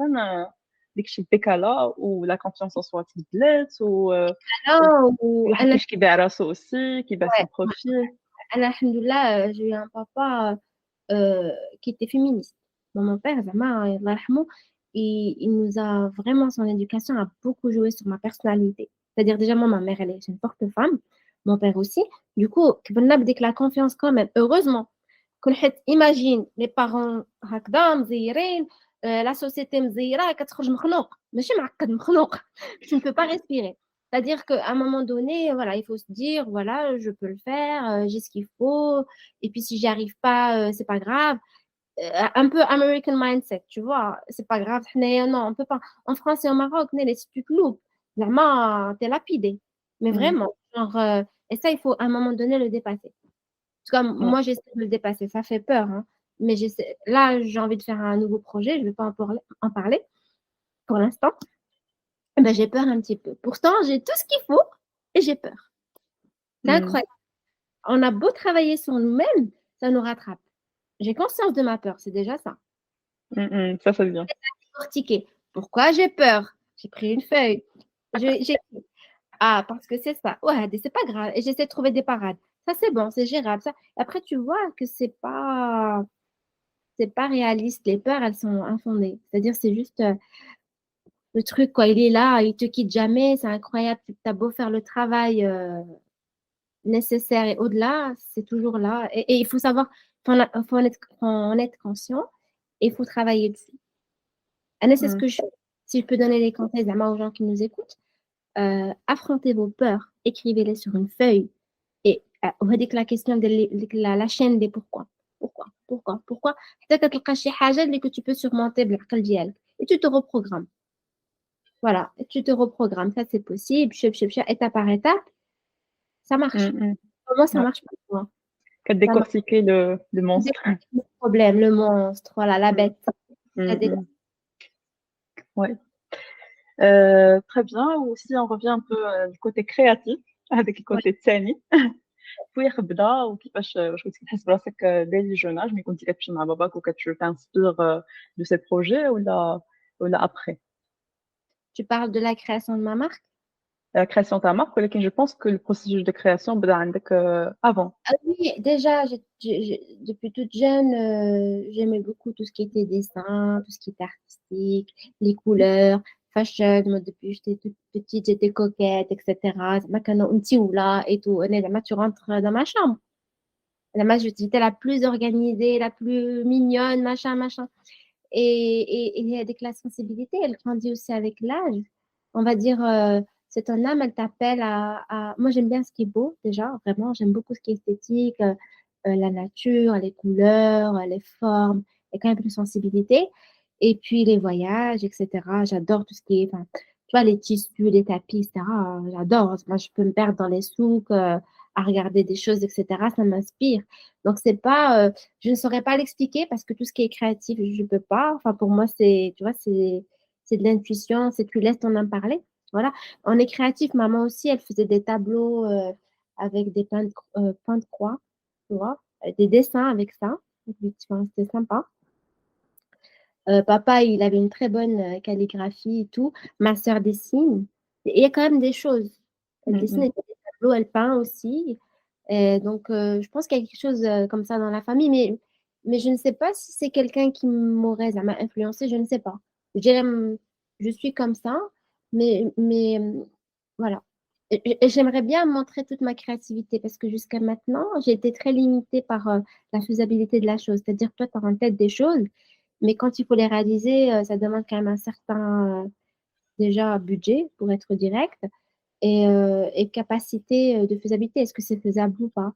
S2: داكشي ديكالا ولا كونفيونس ان سوا تبدلات
S1: Non, ou
S2: الواحد كيفاش كيبيع راسو اوسي كيبيع
S1: ouais.
S2: سون بروفيل.
S1: Alhamdoulilah, j'ai eu un papa qui était féministe. Bon, mon père, vraiment, Allah yarhamou, il nous a vraiment, son éducation a beaucoup joué sur ma personnalité. C'est-à-dire, déjà, moi, ma mère, elle est une forte femme, mon père aussi. Du coup, كبرنا بديك la confiance quand même. Heureusement, كل حد imagine les parents هكذا مزيرين, la société مزيرة, كتخرج مخنوق. ماشي معقد مخنوق. Tu ne peux pas respirer. C'est-à-dire qu'à un moment donné, voilà, il faut se dire, voilà, je peux le faire, j'ai ce qu'il faut. Et puis si j'y arrive pas, c'est pas grave. Un peu American mindset, tu vois, c'est pas grave. Non, on peut pas. En France et au Maroc, si tu te loupes, vraiment, t'es lapidé. Mais
S2: Mmh.
S1: vraiment, genre, et ça, il faut à un moment donné le dépasser. En tout cas,
S2: Ouais.
S1: moi, j'essaie de le dépasser. Ça fait peur, hein. mais là, j'ai envie de faire un nouveau projet, je ne vais pas en parler pour l'instant. Ben, j'ai peur un petit peu. Pourtant, j'ai tout ce qu'il faut et j'ai peur. C'est incroyable. On a beau travailler sur nous-mêmes, ça nous rattrape. J'ai conscience de ma peur, c'est déjà ça.
S2: Ça, c'est bien.
S1: Décortiquer. Pourquoi j'ai peur? J'ai pris une feuille. Ah, parce que c'est ça. Ouais, c'est pas grave. Et j'essaie de trouver des parades. Ça, c'est bon, c'est gérable. Ça. Après, tu vois que c'est pas réaliste. Les peurs, elles sont infondées. C'est-à-dire, c'est juste le truc, quoi. Il est là, il te quitte jamais. C'est incroyable. Tu as beau faire le travail nécessaire et au-delà, c'est toujours là. Et il faut savoir, faut en être conscient et il faut travailler dessus. Anna, c'est ce que si je peux donner les conseils aux gens qui nous écoutent, affrontez vos peurs, écrivez-les sur une feuille et on va dire que la question de la chaîne des pourquoi. Pourquoi حتى كتلقى شي حاجة اللي que tu peux surmonter بالعقل ديالك et tu te reprogrammes. Voilà, et tu te reprogrammes, ça c'est possible, étape par étape, ça marche. Comment ça marche pas pour moi?
S2: Qu'à décortiquer le monstre.
S1: Le problème, le monstre, voilà, la bête.
S2: Ouais. Très bien. Ou si on revient un peu du côté créatif, avec le côté الثاني. كيفاش بدا وكيفاش واش كنتي كتحس براسك dès le jeune âge ملي كنتي كتمشي مع باباك وكتشوف t'inspires de ces projets ولا après?
S1: Tu parles de la création de ma marque?
S2: La création de ta marque, ولكن je pense que le processus de création بدا عندك avant.
S1: Ah oui, déjà, depuis toute jeune, j'aimais beaucoup tout ce qui était dessin, tout ce qui était artistique, les couleurs, fashion. Moi, depuis que j'étais toute petite, j'étais coquette, etc. Maintenant, un petit oula et tout. Honnêtement, tu rentres dans ma chambre. Honnêtement, j'étais la plus organisée, la plus mignonne, machin. Et avec la sensibilité, elle grandit aussi avec l'âge. On va dire, c'est ton âme, elle t'appelle Moi, j'aime bien ce qui est beau, déjà, vraiment. J'aime beaucoup ce qui est esthétique, la nature, les couleurs, les formes, et quand même une sensibilité. Et puis, les voyages, etc. J'adore tout ce qui est, enfin, tu vois, les tissus, les tapis, etc. J'adore. Moi, je peux me perdre dans les souks, à regarder des choses, etc. Ça m'inspire. Donc, c'est pas... je ne saurais pas l'expliquer parce que tout ce qui est créatif, je ne peux pas. Enfin, pour moi, c'est, tu vois, c'est de l'intuition, c'est tu laisses ton âme parler. Voilà. On est créatif. Maman aussi, elle faisait des tableaux avec des points de croix, tu vois, des dessins avec ça. Enfin, c'était sympa. Papa, il avait une très bonne calligraphie et tout. Ma sœur dessine. Et il y a quand même des choses. Elle dessine des tableaux, elle peint aussi. Et donc, je pense qu'il y a quelque chose comme ça dans la famille, mais je ne sais pas si c'est quelqu'un qui m'aurait, ça m'a influencé, je ne sais pas. Je dirais, je suis comme ça, mais voilà. Et j'aimerais bien montrer toute ma créativité parce que jusqu'à maintenant, j'ai été très limitée par la faisabilité de la chose. C'est-à-dire, toi, tu as en tête des choses, mais quand il faut les réaliser, ça demande quand même un certain, déjà, budget, pour être direct et capacité de faisabilité. Est-ce que c'est faisable ou pas?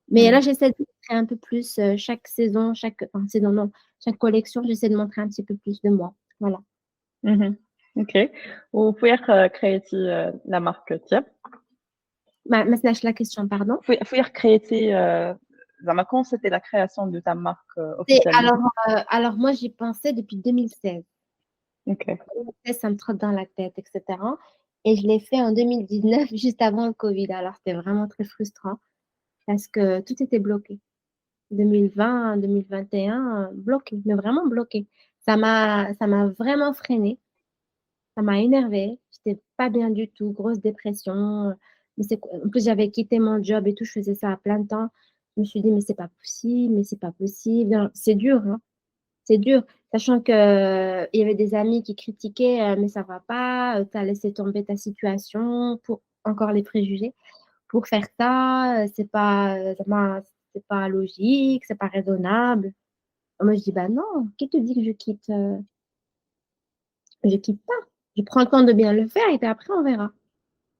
S1: Mais là, j'essaie de montrer un peu plus chaque saison, enfin, saison, non, chaque collection, j'essaie de montrer un petit peu plus de moi. Voilà.
S2: Ok. وفويق كريتي la marque تياب.
S1: ما سمعتش la question, pardon.
S2: فويق كريتي زعما quand c'était la création de ta marque officiellement?
S1: Alors moi, j'y pensais depuis 2016.
S2: Ok.
S1: 2016, ça me trotte dans la tête, etc. Et je l'ai fait en 2019, juste avant le Covid. Alors, c'était vraiment très frustrant parce que tout était bloqué. 2020, 2021, bloqué, mais vraiment bloqué. Ça m'a vraiment freinée. Ça m'a énervée. J'étais pas bien du tout, grosse dépression. En plus, j'avais quitté mon job et tout, je faisais ça à plein temps. Je me suis dit, mais c'est pas possible, mais c'est pas possible. C'est dur, hein. C'est dur, sachant qu'il y avait des amis qui critiquaient, mais ça va pas, tu as laissé tomber ta situation pour encore les préjugés. Pour faire ça, c'est pas logique, c'est pas raisonnable. Moi, je dis, bah non, qui te dit que je quitte? Je quitte pas. Je prends le temps de bien le faire et puis après, on verra.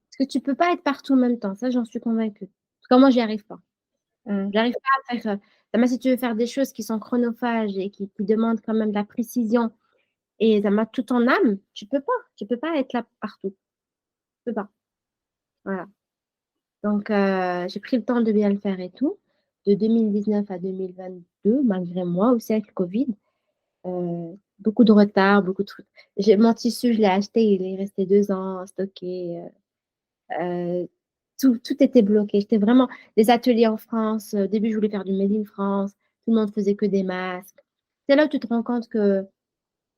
S1: Parce que tu peux pas être partout en même temps, ça, j'en suis convaincue. En tout cas, moi, j'y arrive pas. J'arrive pas à faire. Même si tu veux faire des choses qui sont chronophages et qui demandent quand même de la précision et ça m'a tout en âme, tu peux pas. Tu peux pas être là partout. Tu peux pas. Voilà. Donc, j'ai pris le temps de bien le faire et tout. de 2019 à 2022, malgré moi aussi avec le Covid. Beaucoup de retard, beaucoup de trucs. Mon tissu, je l'ai acheté, il est resté 2 ans stocké. Tout était bloqué. J'étais vraiment des ateliers en France. Au début, je voulais faire du Made in France. Tout le monde faisait que des masques. C'est là où tu te rends compte que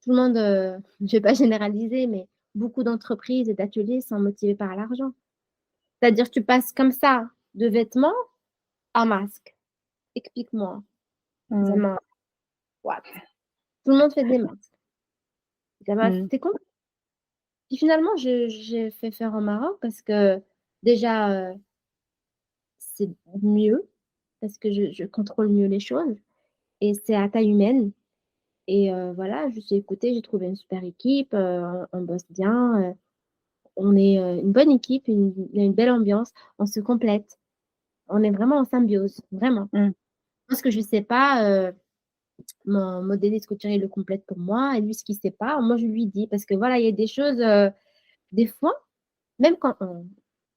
S1: tout le monde, je ne vais pas généraliser, mais beaucoup d'entreprises et d'ateliers sont motivés par l'argent. C'est-à-dire, tu passes comme ça de vêtements à masques. Explique-moi. Zama, what? Tout le monde fait des masques. Zama,
S2: Mm.
S1: c'est con. Puis finalement, j'ai fait faire au Maroc parce que déjà, c'est mieux, parce que je contrôle mieux les choses et c'est à taille humaine. Et voilà, je suis écoutée, j'ai trouvé une super équipe, on bosse bien, on est une bonne équipe, il y a une belle ambiance, on se complète, on est vraiment en symbiose, vraiment.
S2: Mm.
S1: Parce que je ne sais pas, mon modéliste couturier le complète pour moi, et lui, ce qu'il ne sait pas, moi, je lui dis, parce que voilà, il y a des choses, des fois, même quand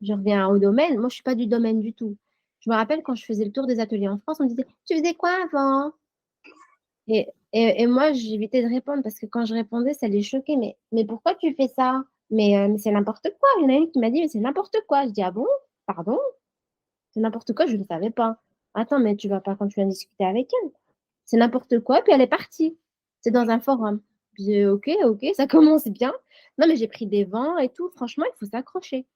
S1: je reviens au domaine, moi, je ne suis pas du domaine du tout. Je me rappelle quand je faisais le tour des ateliers en France, on me disait, tu faisais quoi avant? Et moi, j'évitais de répondre parce que quand je répondais, ça les choquait. Mais pourquoi tu fais ça? Mais c'est n'importe quoi. Il y en a une qui m'a dit, mais c'est n'importe quoi. Je dis, ah bon? Pardon? C'est n'importe quoi, je ne savais pas. Attends, mais tu vas pas quand tu viens discuter avec elle. C'est n'importe quoi. Puis elle est partie. C'est dans un forum. Je dis, ok, ça commence bien. Non, mais j'ai pris des vents et tout. Franchement, il faut s'accrocher.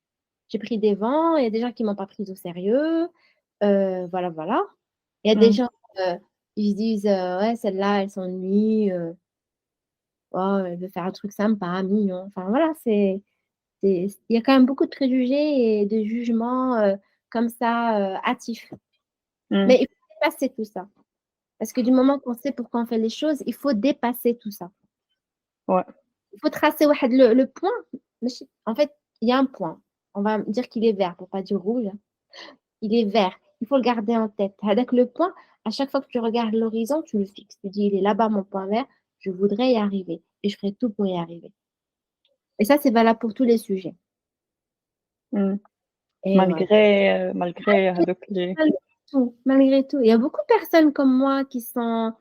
S1: J'ai pris des vents. Il y a des gens qui m'ont pas pris au sérieux. Voilà, voilà. Il y a des
S2: Mm.
S1: gens, ils se disent, ouais, celle-là, elle s'ennuie. Oh, elle veut faire un truc sympa, mignon. Enfin, voilà, il y a quand même beaucoup de préjugés et de jugements comme ça, hâtifs.
S2: Mm.
S1: Mais il faut dépasser tout ça. Parce que du moment qu'on sait pourquoi on fait les choses, il faut dépasser tout ça.
S2: Ouais.
S1: Il faut tracer le point. En fait, il y a un point. On va dire qu'il est vert, pour pas dire rouge. Il est vert. Il faut le garder en tête. Avec le point, à chaque fois que tu regardes l'horizon, tu le fixes. Tu dis, il est là-bas, mon point vert. Je voudrais y arriver. Et je ferai tout pour y arriver. Et ça, c'est valable pour tous les sujets.
S2: Mm.
S1: Et voilà.
S2: malgré هذوك
S1: Malgré tout, il y a beaucoup de personnes comme moi qui sont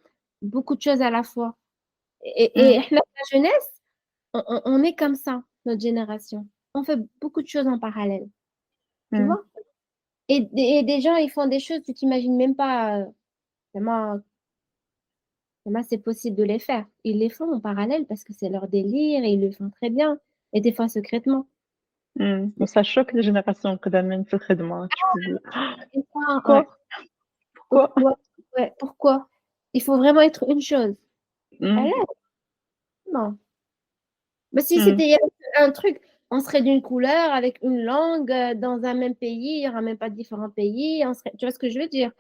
S1: beaucoup de choses à la fois. Et la jeunesse, on est comme ça, notre génération. On fait beaucoup de choses en parallèle. Tu
S2: Mm.
S1: vois? Et des gens, ils font des choses, tu t'imagines même pas comment c'est possible de les faire. Ils les font en parallèle parce que c'est leur délire et ils le font très bien. Et des fois secrètement.
S2: وça choque les générations قدامين في الخدمة. Tu te dis,
S1: Et ça,
S2: pourquoi?
S1: ouais.
S2: Pourquoi?
S1: Pourquoi? Ouais, pourquoi? Il faut vraiment être une chose.
S2: Mm.
S1: Elle est, non. Mais si
S2: Mm.
S1: c'était un truc, on serait d'une couleur, avec une langue, dans un même pays, il n'y aura même pas différents pays. Tu vois ce que je veux dire?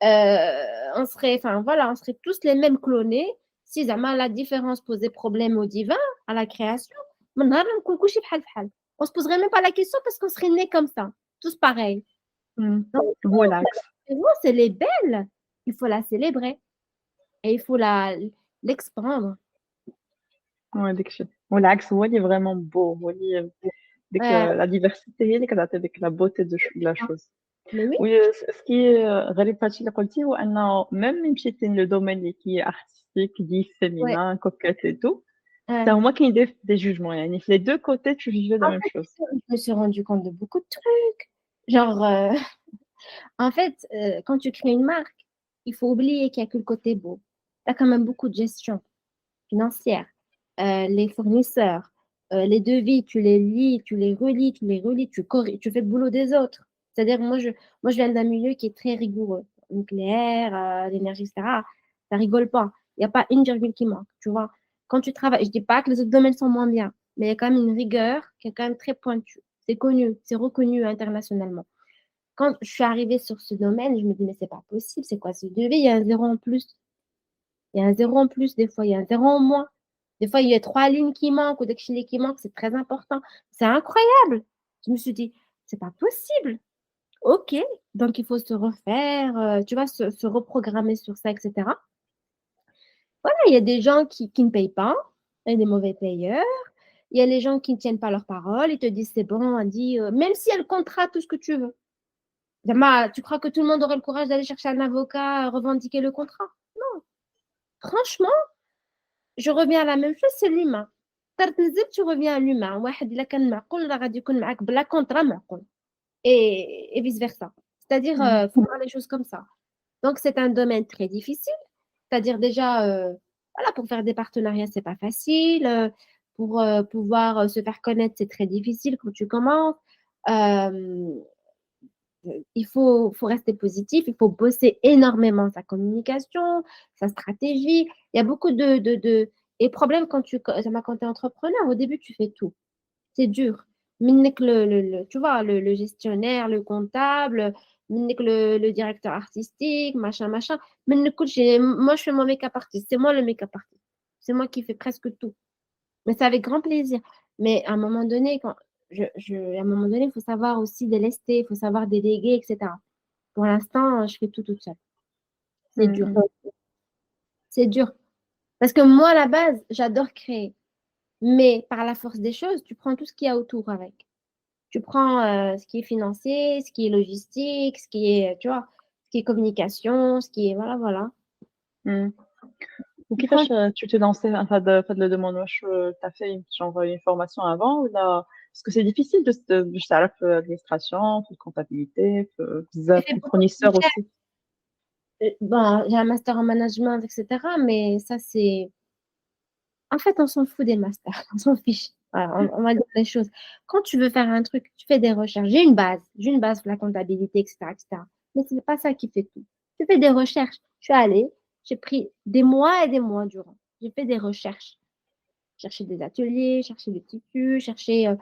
S1: Enfin voilà, on serait tous les mêmes clonés. Si jamais la différence posait problème au divin, à la création, on ne se poserait même pas la question parce qu'on serait nés comme ça, tous pareils.
S2: Mm.
S1: Donc,
S2: Voilà.
S1: elle est belle. Il faut la célébrer et il faut l'expandre.
S2: Ouais, داك الشيء. والعكس هو اللي vraiment beau. هو اللي ديك
S1: Ouais,
S2: la diversité هي اللي كتعطي ديك la beauté de la chose.
S1: mais oui.
S2: Oui, ce qui est غريب في هادشي اللي قلتي هو أنه même ملي مشيتي للdomaine اللي qui est artistique, dit
S1: Ouais.
S2: féminin, coquette et tout,
S1: Ouais.
S2: حتى هما كاين des jugements يعني في les 2 côtés tu vivais la
S1: En
S2: même
S1: fait,
S2: chose.
S1: je me suis rendu compte de beaucoup de trucs. Genre, en fait, quand tu crées une marque, il faut oublier qu'il n'y a que le côté beau. Tu as quand même beaucoup de gestion financière. Les fournisseurs, les devis, tu les lis, tu les relis, tu fais le boulot des autres. C'est-à-dire, moi, je viens d'un milieu qui est très rigoureux. Nucléaire, l'énergie, etc. Ça rigole pas. Il n'y a pas une virgule qui manque, tu vois. Quand tu travailles, je dis pas que les autres domaines sont moins bien, mais il y a quand même une rigueur qui est quand même très pointue. C'est connu, c'est reconnu internationalement. Quand je suis arrivée sur ce domaine, je me dis, mais c'est pas possible, c'est quoi ce devis? Il y a un zéro en plus. Il y a un zéro en plus, des fois, il y a un zéro en moins. Des fois, il y a 3 lignes qui manquent ou des lignes qui manquent, c'est très important. C'est incroyable. Je me suis dit, c'est pas possible. Ok, donc il faut se refaire, tu vois, se reprogrammer sur ça, etc. Voilà, il y a des gens qui ne payent pas, il y a des mauvais payeurs, il y a les gens qui ne tiennent pas leur parole, ils te disent c'est bon, on dit, même si elle contrat tout ce que tu veux. Tu crois que tout le monde aurait le courage d'aller chercher un avocat, revendiquer le contrat? Non. Franchement, je reviens à la même chose, c'est l'humain. Tu reviens à l'humain. واحد إلا كان معقول راه غادي يكون معاك بلا contrat معقول. Et vice versa. C'est-à-dire, faut voir les choses comme ça. Donc, c'est un domaine très difficile. C'est-à-dire déjà, voilà, pour faire des partenariats, c'est pas facile. Pour pouvoir se faire connaître, c'est très difficile quand tu commences. Euh, il faut rester positif, il faut bosser énormément sa communication, sa stratégie. Il y a beaucoup et problème quand tu es entrepreneur, au début, tu fais tout. C'est dur. Minnek tu vois, le gestionnaire, le comptable, minnek le directeur artistique, machin, machin. Minnek moi, je fais mon make-up artiste. C'est moi le make-up artiste. C'est moi qui fais presque tout. Mais c'est avec grand plaisir. Mais à un moment donné, à un moment donné, il faut savoir aussi délester, il faut savoir déléguer, etc. Pour l'instant, je fais tout toute seule. C'est dur. C'est dur. Parce que moi, à la base, j'adore créer. Mais par la force des choses, tu prends tout ce qu'il y a autour avec. Tu prends ce qui est financier, ce qui est logistique, ce qui est, tu vois, ce qui est communication, ce qui est, voilà, voilà.
S2: وكيفاش tu t'es lancé في هاد le domaine واش t'as fait genre une formation avant ولا parce que c'est difficile باش تعرف في l'administration في الcomptabilité في بزاف
S1: J'ai fait
S2: في
S1: beaucoup de
S2: fournisseurs
S1: recherches.
S2: aussi.
S1: Bon, j'ai un master en management, etc. Mais ça, c'est... En fait, on s'en fout des masters. On s'en fiche. Voilà, on va dire les choses. Quand tu veux faire un truc, tu fais des recherches. J'ai une base. J'ai une base pour la comptabilité, etc., etc. Mais ce n'est pas ça qui fait tout. Tu fais des recherches. Je suis allée, j'ai pris des mois et des mois durant. J'ai fait des recherches. Chercher des ateliers, chercher des tissus, chercher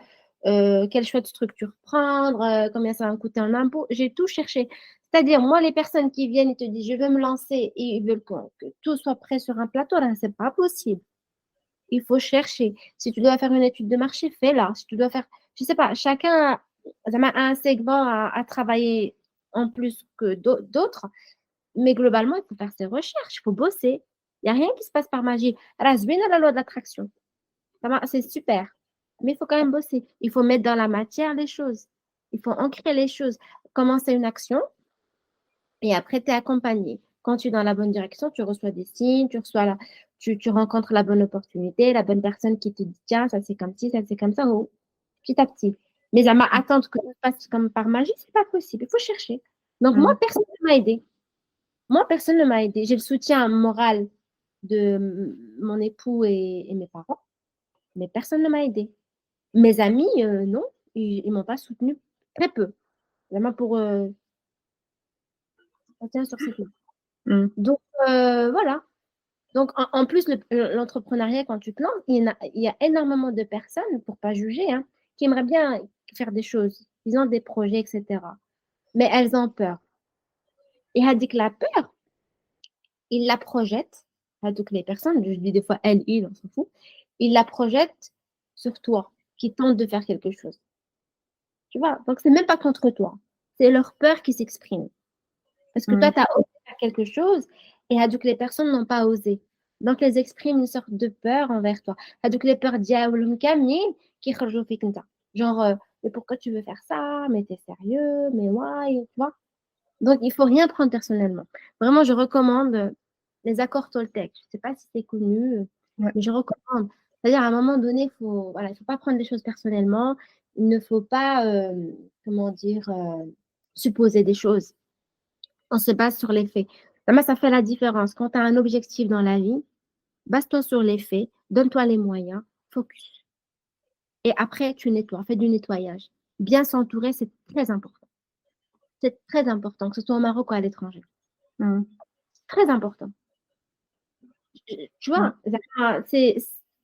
S1: quel choix de structure prendre, combien ça va me coûter en impôt. J'ai tout cherché. C'est-à-dire, moi, les personnes qui viennent et te disent, je veux me lancer et ils veulent que tout soit prêt sur un plateau, là, c'est pas possible. Il faut chercher. Si tu dois faire une étude de marché, fais-la. Si tu dois faire, je sais pas, chacun a un segment à travailler en plus que d'autres, mais globalement, il faut faire ses recherches, il faut bosser. Il n'y a rien qui se passe par magie. Razbin a la loi de l'attraction. C'est super. Mais il faut quand même bosser. Il faut mettre dans la matière les choses. Il faut ancrer les choses. Commencer une action et après, tu es accompagné. Quand tu es dans la bonne direction, tu reçois des signes, tu rencontres la bonne opportunité, la bonne personne qui te dit, tiens, ça c'est comme ci, ça c'est comme ça, oh, petit à petit. Mais à attendre que tout se passe comme par magie, c'est pas possible. Il faut chercher. Donc, moi, personne ne m'a aidé. Moi, personne ne m'a aidé. J'ai le soutien moral de mon époux et mes parents, mais personne ne m'a aidé. Mes amis, non, ils ne m'ont pas soutenu. Très peu. Vraiment pour... on tient sur cette ligne. Donc, voilà. Donc, en plus, l'entrepreneuriat, quand tu te lances, il y a énormément de personnes, pour ne pas juger, hein, qui aimeraient bien faire des choses. Ils ont des projets, etc. Mais elles ont peur. Et dit que la peur, ils la projettent. Donc, les personnes, je dis des fois elles, ils, on s'en fout. Ils la projettent sur toi, qui tente de faire quelque chose. Tu vois? Donc, c'est même pas contre toi. C'est leur peur qui s'exprime. Parce que toi, tu as osé faire quelque chose et donc les personnes n'ont pas osé. Donc, elles expriment une sorte de peur envers toi. Donc, les peurs genre, mais pourquoi tu veux faire ça? Mais t'es sérieux? Mais why? Tu vois? Donc, il faut rien prendre personnellement. Vraiment, je recommande les accords Toltec. Je ne sais pas si c'est connu, mais je recommande. C'est-à-dire, à un moment donné, voilà, il ne faut pas prendre les choses personnellement. Il ne faut pas, comment dire, supposer des choses. On se base sur les faits. Ça fait la différence. Quand tu as un objectif dans la vie, base-toi sur les faits, donne-toi les moyens, focus. Et après, tu nettoies, fais du nettoyage. Bien s'entourer, c'est très important. C'est très important, que ce soit au Maroc ou à l'étranger. C'est très important. Tu vois, c'est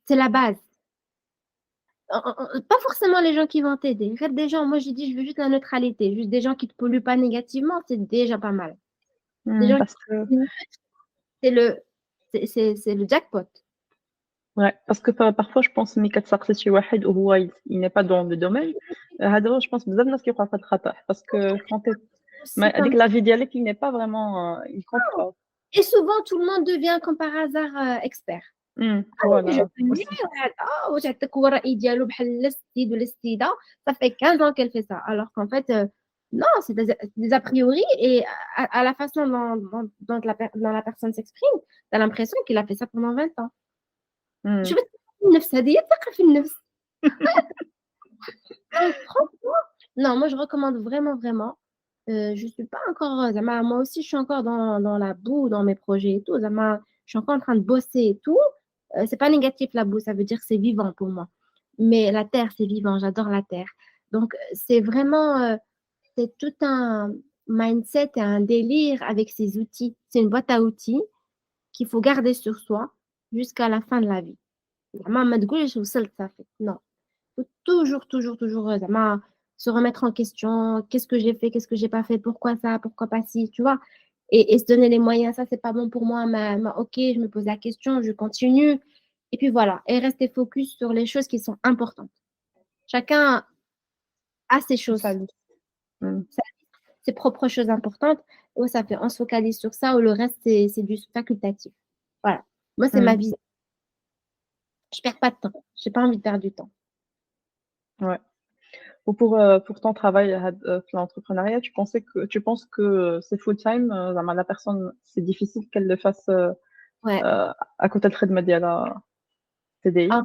S1: la base. Pas forcément les gens qui vont t'aider. Des gens, moi j'ai dit, je veux juste la neutralité. Juste des gens qui ne te polluent pas négativement, c'est déjà pas mal. Des gens
S2: parce que...
S1: c'est le jackpot.
S2: Ouais, parce que parfois je pense que كتسقسي شي واحد وهو il n'est pas dans le domaine هذا je pense بزاف الناس كيوقعوا في هاد الخطأ parce que quand هذيك la vie ديالك il n'est pas vraiment il compte pas.
S1: Et souvent tout le monde devient comme par hasard expert.
S2: Voilà.
S1: Ça fait 15 ans qu'elle fait ça alors qu'en fait Non, c'est des a priori et à la façon dont dont la personne s'exprime, tu as l'impression qu'il a fait ça pendant 20 ans.
S2: Hmm.
S1: شوف النفس هذه هي الثقة في النفس. Franchement, non, moi je recommande vraiment, vraiment. Je suis pas encore, moi aussi je suis encore dans la boue, dans mes projets et tout. Je suis encore en train de bosser et tout. C'est pas négatif la boue, ça veut dire que c'est vivant pour moi. Mais la terre, c'est vivant, j'adore la terre. Donc c'est vraiment, c'est tout un mindset et un délire avec ces outils. C'est une boîte à outils qu'il faut garder sur soi jusqu'à la fin de la vie. ما تقولش وصلت صافي. Non, faut toujours, toujours, toujours se remettre en question. Qu'est-ce que j'ai fait, qu'est-ce que j'ai pas fait, pourquoi ça, pourquoi pas ci, tu vois. Et se donner les moyens, ça, c'est pas bon pour moi, ok, je me pose la question, je continue. Et puis voilà, et rester focus sur les choses qui sont importantes. Chacun a ses choses,
S2: Ça, hmm.
S1: ses propres choses importantes. Ou ça fait, on se focalise sur ça, ou le reste, c'est du facultatif. Voilà. Moi, c'est ma
S2: Hmm.
S1: vision. Je perds pas de temps. J'ai pas envie de perdre du temps.
S2: Ouais. Ou pour ton travail في l'entrepreneuriat, tu penses que c'est full time زعما la personne c'est difficile qu'elle le fasse
S1: Ouais.
S2: à côté الخدمة ديالها CDI.
S1: Ah,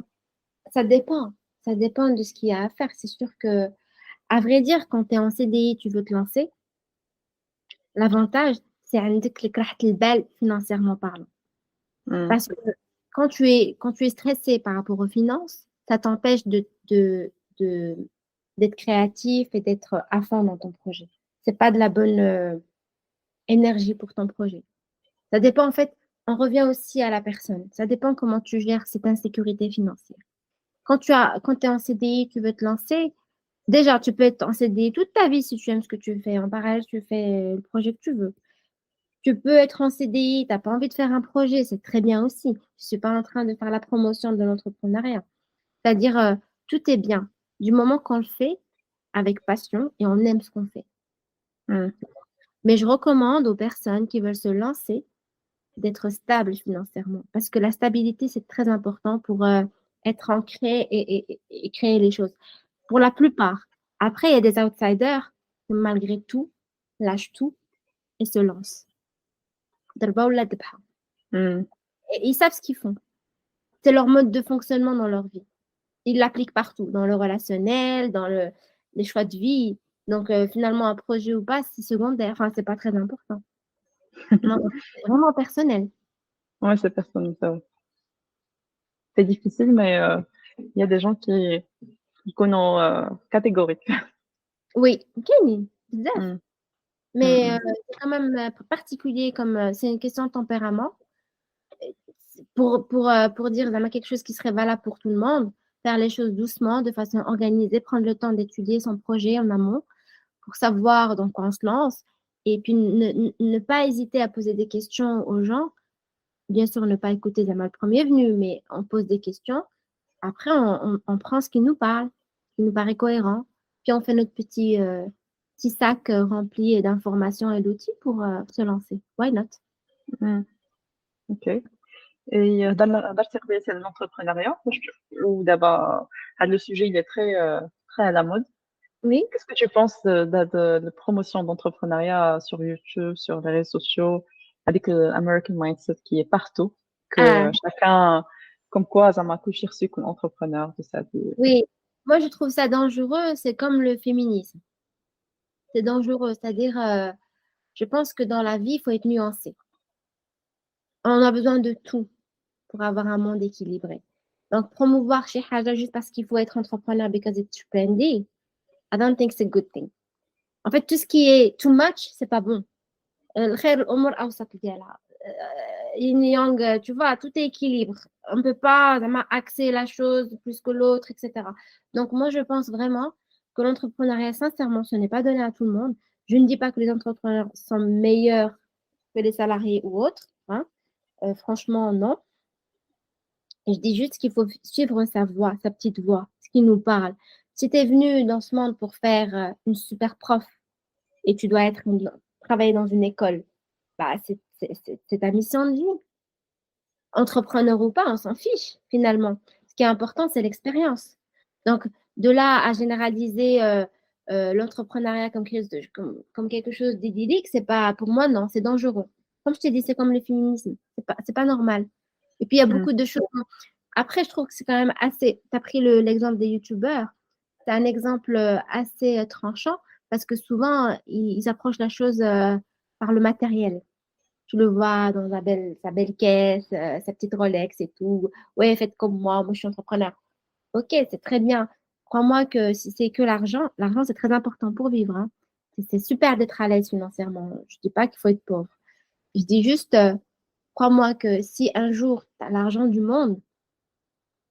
S1: ça dépend. Ça dépend de ce qu'il y a à faire. C'est sûr que, à vrai dire, quand tu es en CDI, tu veux te lancer, l'avantage, c'est عندك لك راحة البال financièrement parlant.
S2: Hmm.
S1: Parce que quand tu es stressé par rapport aux finances, ça t'empêche de, d'être créatif et d'être à fond dans ton projet. C'est pas de la bonne énergie pour ton projet. Ça dépend, en fait, on revient aussi à la personne. Ça dépend comment tu gères cette insécurité financière. Quand tu es en CDI, tu veux te lancer, déjà, tu peux être en CDI toute ta vie si tu aimes ce que tu fais. En parallèle, tu fais le projet que tu veux. Tu peux être en CDI, tu n'as pas envie de faire un projet, c'est très bien aussi. Je ne suis pas en train de faire la promotion de l'entrepreneuriat. C'est-à-dire, tout est bien du moment qu'on le fait avec passion et on aime ce qu'on fait.
S2: Hmm.
S1: Mais je recommande aux personnes qui veulent se lancer d'être stable financièrement parce que la stabilité, c'est très important pour être ancré et créer les choses. Pour la plupart. Après, il y a des outsiders qui, malgré tout, lâchent tout et se lancent.
S2: Hmm.
S1: Et ils savent ce qu'ils font. C'est leur mode de fonctionnement dans leur vie. Ils l'appliquent partout, dans le relationnel, les choix de vie. Donc, finalement, un projet ou pas, c'est secondaire. Enfin, c'est pas très important. Non, c'est vraiment personnel.
S2: Ouais, c'est personnel, c'est vrai. C'est difficile, mais il y a des gens qui connaissent catégoriques.
S1: Oui, Kenny, bzaf.
S2: Hmm.
S1: Mais
S2: Hmm.
S1: c'est quand même particulier comme c'est une question de tempérament. Pour dire zama, quelque chose qui serait valable pour tout le monde, faire les choses doucement, de façon organisée, prendre le temps d'étudier son projet en amont pour savoir dans quoi on se lance et puis ne pas hésiter à poser des questions aux gens. Bien sûr, ne pas écouter zama, le premier venu, mais on pose des questions. Après, on prend ce qui nous parle, ce qui nous paraît cohérent, puis on fait notre petit sac rempli d'informations et d'outils pour se lancer. Why not?
S2: Hmm. Ok. Et هضرتي قبيله على l'entrepreneuriat ودابا هذا le sujet il est très à la mode.
S1: Oui.
S2: Qu'est-ce que tu penses de la promotion d'entrepreneuriat sur YouTube, sur les réseaux sociaux, avec le American Mindset qui est partout,
S1: Ah,
S2: que chacun, comme quoi, ça m'a couché reçu comme entrepreneur de sa vie.
S1: oui. Moi, je trouve ça dangereux. C'est comme le féminisme. C'est dangereux. C'est-à-dire, je pense que dans la vie, il faut être nuancé. On a besoin de tout pour avoir un monde équilibré. Donc, promouvoir chez Haja juste parce qu'il faut être entrepreneur because it's trendy, I don't think it's a good thing. En fait, tout ce qui est too much, c'est pas bon. الخير الأمور أوسط ديالها. Yin yang, tu vois, tout est équilibre. On ne peut pas vraiment axer la chose plus que l'autre, etc. Donc, moi, je pense vraiment que l'entrepreneuriat, sincèrement, ce n'est pas donné à tout le monde. Je ne dis pas que les entrepreneurs sont meilleurs que les salariés ou autres, hein. Franchement, non. Et je dis juste qu'il faut suivre sa voie, sa petite voie, ce qui nous parle. Si tu es venu dans ce monde pour faire une super prof et tu dois travailler dans une école, bah, c'est ta mission de vie. Entrepreneur ou pas, on s'en fiche finalement. Ce qui est important, c'est l'expérience. Donc, de là à généraliser l'entrepreneuriat comme quelque chose d'idyllique, c'est pas, pour moi, non, c'est dangereux. Comme je t'ai dit, c'est comme le féminisme. C'est pas normal. Et puis, il y a beaucoup de choses. Après, je trouve que c'est quand même assez. Tu as pris l'exemple des youtubeurs. C'est un exemple assez tranchant parce que souvent, ils approchent la chose par le matériel. Tu le vois dans sa belle caisse, sa petite Rolex et tout. Ouais, faites comme moi je suis entrepreneur. Ok, c'est très bien. Crois-moi que si c'est que l'argent, c'est très important pour vivre, hein. C'est super d'être à l'aise financièrement. Je dis pas qu'il faut être pauvre. Je dis juste, crois-moi que si un jour, tu as l'argent du monde,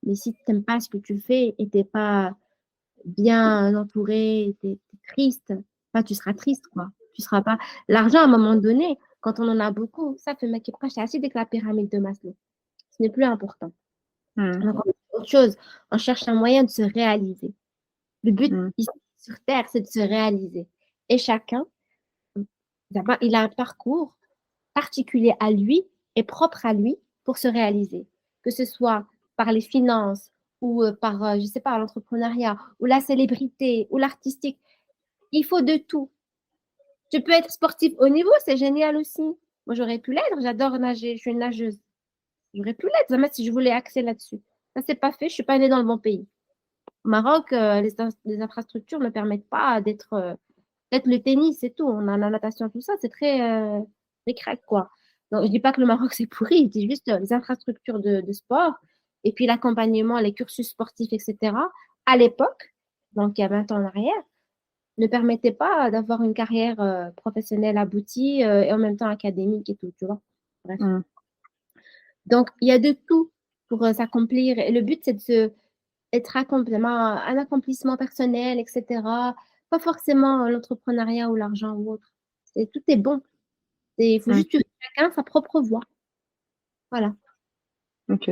S1: mais si tu n'aimes pas ce que tu fais et tu n'es pas bien entouré, tu es triste, enfin, tu seras triste, quoi. Tu seras pas. L'argent, à un moment donné, quand on en a beaucoup, ça fait mec c'est assez avec la pyramide de Maslow. Ce n'est plus important. Donc, on fait autre chose. On cherche un moyen de se réaliser. Le but ici sur Terre, c'est de se réaliser. Et chacun, il a un parcours particulier à lui et propre à lui pour se réaliser. Que ce soit par les finances ou par, je sais pas, l'entrepreneuriat ou la célébrité ou l'artistique. Il faut de tout. Tu peux être sportif au niveau, c'est génial aussi. Moi, j'aurais pu l'être. J'adore nager. Je suis une nageuse. J'aurais pu l'être, jamais si je voulais axer là-dessus. Ça, c'est pas fait. Je suis pas née dans le bon pays. Au Maroc, les infrastructures ne me permettent pas d'être peut-être le tennis, c'est tout. On a la natation, tout ça, c'est très crack, quoi. Donc, je dis pas que le Maroc, c'est pourri. Je dis juste les infrastructures de sport et puis l'accompagnement, les cursus sportifs, etc. À l'époque, donc il y a 20 ans en arrière, ne permettaient pas d'avoir une carrière professionnelle aboutie et en même temps académique et tout, tu vois. Bref. Donc, il y a de tout pour s'accomplir. Et le but, c'est être un accomplissement personnel, etc. Pas forcément l'entrepreneuriat ou l'argent ou autre. Tout est bon. Il faut juste que chacun sa propre voie. Voilà.
S2: Ok.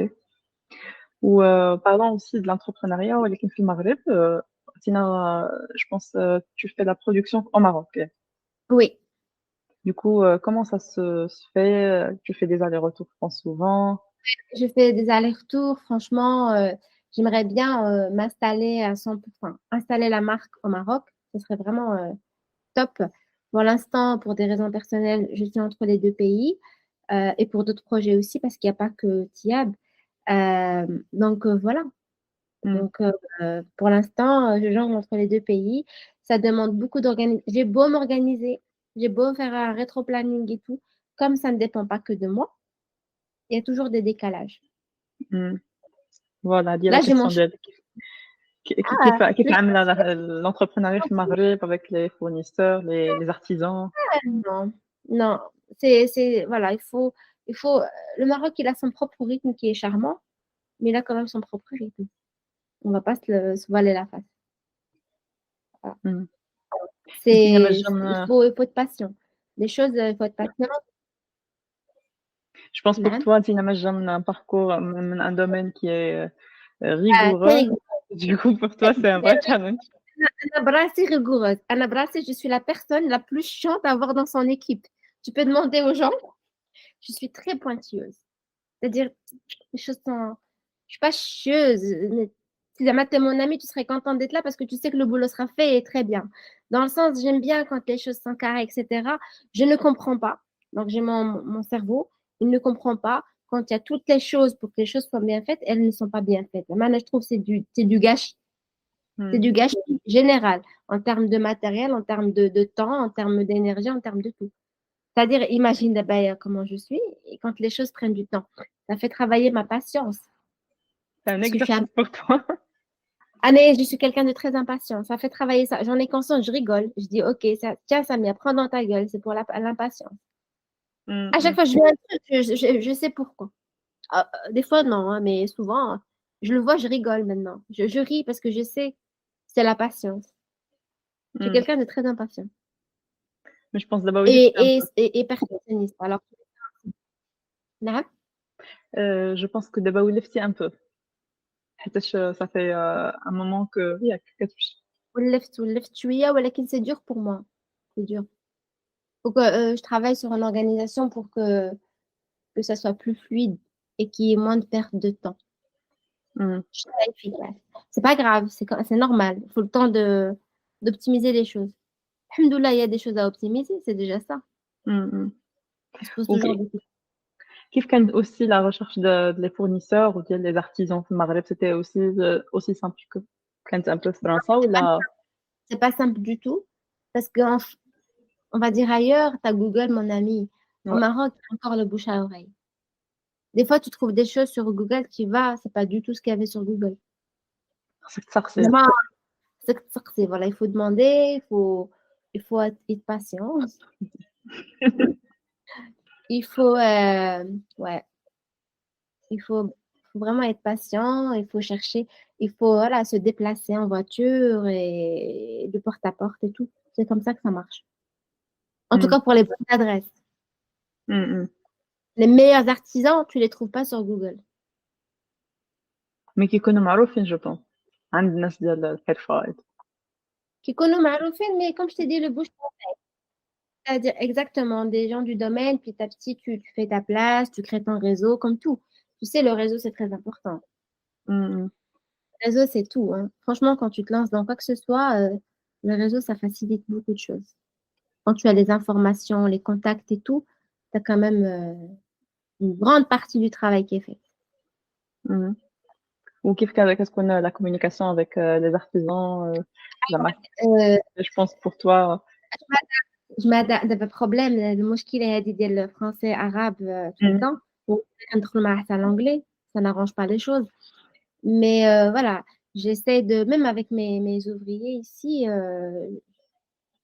S2: Parlant aussi de l'entrepreneuriat, ولكن في المغرب, Tina, je pense tu fais la production au Maroc.
S1: Oui.
S2: Du coup, comment ça se fait? Tu fais des allers-retours, je pense, souvent.
S1: Je fais des allers-retours. Franchement, j'aimerais bien m'installer à 100%, enfin, installer la marque au Maroc. Ce serait vraiment top. Pour l'instant, pour des raisons personnelles, je suis entre les deux pays et pour d'autres projets aussi parce qu'il n'y a pas que Tiab. Donc voilà. Donc pour l'instant, je jongle entre les deux pays. Ça demande beaucoup d'organisation. J'ai beau m'organiser, j'ai beau faire un rétro-planning et tout, comme ça ne dépend pas que de moi, il y a toujours des décalages.
S2: Voilà, دي la
S1: Là, j'ai mon
S2: question ديالك. كيف عاملة l'entrepreneuriat في المغرب avec les fournisseurs, les artisans?
S1: Non, voilà, le Maroc, il a son propre rythme qui est charmant, mais il a quand même son propre rythme. On va pas se voiler la face. Voilà. Il faut être patient. Les choses, il faut être patient.
S2: Je pense pour toi, Tina Majam a un parcours, un domaine qui est rigoureux. Du coup, pour toi, c'est un vrai challenge.
S1: Rigoureuse. Anna Brassé, je suis la personne la plus chiante à avoir dans son équipe. Tu peux demander aux gens. Je suis très pointilleuse. C'est-à-dire, les choses sont. Je suis pas chieuse. Si jamais tu es mon ami, tu serais contente d'être là parce que tu sais que le boulot sera fait et très bien. Dans le sens, j'aime bien quand les choses sont carrées, etc. Je ne comprends pas. Donc, j'ai mon cerveau. Il ne comprend pas. Quand il y a toutes les choses pour que les choses soient bien faites, elles ne sont pas bien faites. Maintenant, je trouve que c'est du gâchis. C'est du gâchis général en termes de matériel, en termes de temps, en termes d'énergie, en termes de tout. C'est-à-dire, imagine d'abord comment je suis et quand les choses prennent du temps. Ça fait travailler ma patience.
S2: C'est un exercice pour toi.
S1: Ah, mais je suis quelqu'un de très impatient. Ça fait travailler ça. J'en ai conscience, je rigole. Je dis, OK, tiens, Samia, prends dans ta gueule. C'est pour l'impatience. À chaque fois que je vois un truc, je sais pourquoi. Des fois, non, hein, mais souvent, je le vois, je rigole maintenant. Je ris parce que je sais, c'est la patience. Je suis quelqu'un de très impatient.
S2: Mais je pense d'abord
S1: et perfectionniste. Alors,
S2: je pense que d'abord ولفتي un peu. Ça fait un moment que ياك كتمشي.
S1: ولفت شوية ولكن c'est dur pour moi. C'est dur. Faut que je travaille sur une organisation pour que ça soit plus fluide et qu'il y ait moins de perte de temps. Je suis efficace. C'est pas grave, c'est normal. Il faut le temps de d'optimiser les choses. Alhamdoulilah, il y a des choses à optimiser, c'est déjà ça.
S2: Mm, mm.
S1: On se pose
S2: Ok.
S1: toujours des questions.
S2: كيف كانت aussi la recherche des fournisseurs ou les artisans في المغرب c'était aussi simple que كانت un peu فرنسا ولا
S1: C'est pas simple du tout parce qu'on on va dire ailleurs, tu as Google, mon ami. Au
S2: ouais
S1: Maroc, il y a encore le bouche à oreille. Des fois, tu trouves des choses sur Google, c'est pas du tout ce qu'il y avait sur Google.
S2: خصك تسقسي
S1: Vraiment, voilà, il faut demander, il faut être patient. Il faut, ouais, faut vraiment être patient, il faut chercher, il faut, voilà, se déplacer en voiture et de porte à porte et tout. C'est comme ça que ça marche. En tout
S2: Mm,
S1: cas, pour les bonnes adresses.
S2: mm, mm.
S1: Les meilleurs artisans, tu les trouves pas sur Google.
S2: mais كيكونوا معروفين je pense عند الناس ديال الحرفة
S1: Qui connaissent معروفين, mais comme je t'ai dit, le bouche, c'est-à-dire exactement des gens du domaine, petit à petit, tu fais ta place, tu crées ton réseau, comme tout. Tu sais, le réseau, c'est très important.
S2: Mm,
S1: Le réseau, c'est tout, hein. Franchement, quand tu te lances dans quoi que ce soit, le réseau, ça facilite beaucoup de choses. Quand tu as les informations, les contacts et tout, tu as quand même une grande partie du travail qui est fait.
S2: mm. وكيف كتكون la communication avec les artisans زعما
S1: Euh,
S2: je pense pour toi
S1: je m'adapte, دابا problème, المشكلة هذه ديال français, arabe tout le
S2: mm,
S1: temps. Bon, ندخل مع à l'anglais, ça n'arrange pas les choses. Mais voilà, j'essaie de, même avec mes ouvriers ici,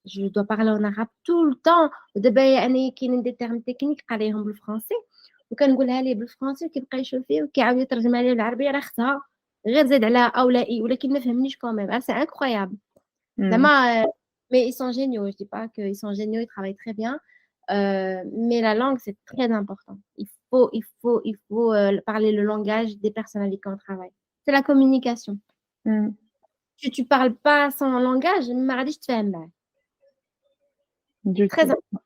S1: je dois parler en arabe tout le temps. ودابا يعني كاينين des termes techniques قاريهم بالفرنسي وكنقولها ليه بالفرنسي وكيبقى يشوف فيه وكيعاود يترجمها لي بالعربية راه اختها غير زاد على او لا اي ولكن ما فهمنيش كوميم. C'est incroyable.
S2: mm,
S1: زعما mais ils sont géniaux. Je dis pas qu'ils sont géniaux, ils travaillent très bien. Mais la langue, c'est très important. Il faut parler le langage des personnes avec qui on travaille. C'est la communication.
S2: mm.
S1: Si tu parles pas son langage, ما غاديش تفهم معاه.
S2: du
S1: Très
S2: tout
S1: important.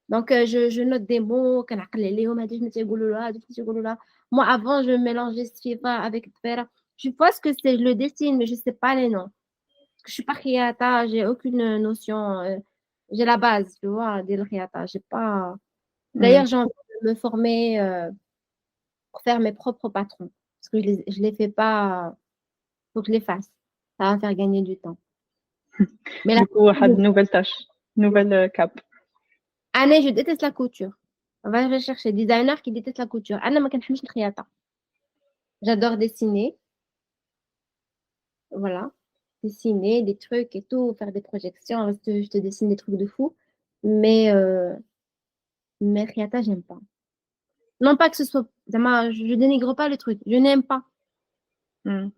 S1: Donc, je note des mots, كنعقل عليهم هادو شنو تيقولوا لها هادو شنو تيقولوا لها. Moi, avant, je mélangeais Sfifa avec Tfera. Je vois ce que c'est, je le dessine, mais je sais pas les noms. Parce que je suis pas khiata, j'ai aucune notion. J'ai la base, tu vois, de khiata. J'ai pas.
S2: mm.
S1: D'ailleurs, j'ai envie de me former pour faire mes propres patrons. Parce que je les fais pas. Faut que je les fasse. Ça va me faire gagner du temps. Mais la
S2: du coup واحد nouvelle tâche nouvelle cap
S1: année, je déteste la couture. On va rechercher designer qui déteste la couture. Anna ma كنحملش الخياطة. J'adore dessiner. Voilà. Dessiner des trucs et tout, faire des projections. Je te dessine des trucs de fou. Mais khiyata, j'aime pas. Non pas que ce soit. Je dénigre pas le truc. Je n'aime pas.
S2: mm.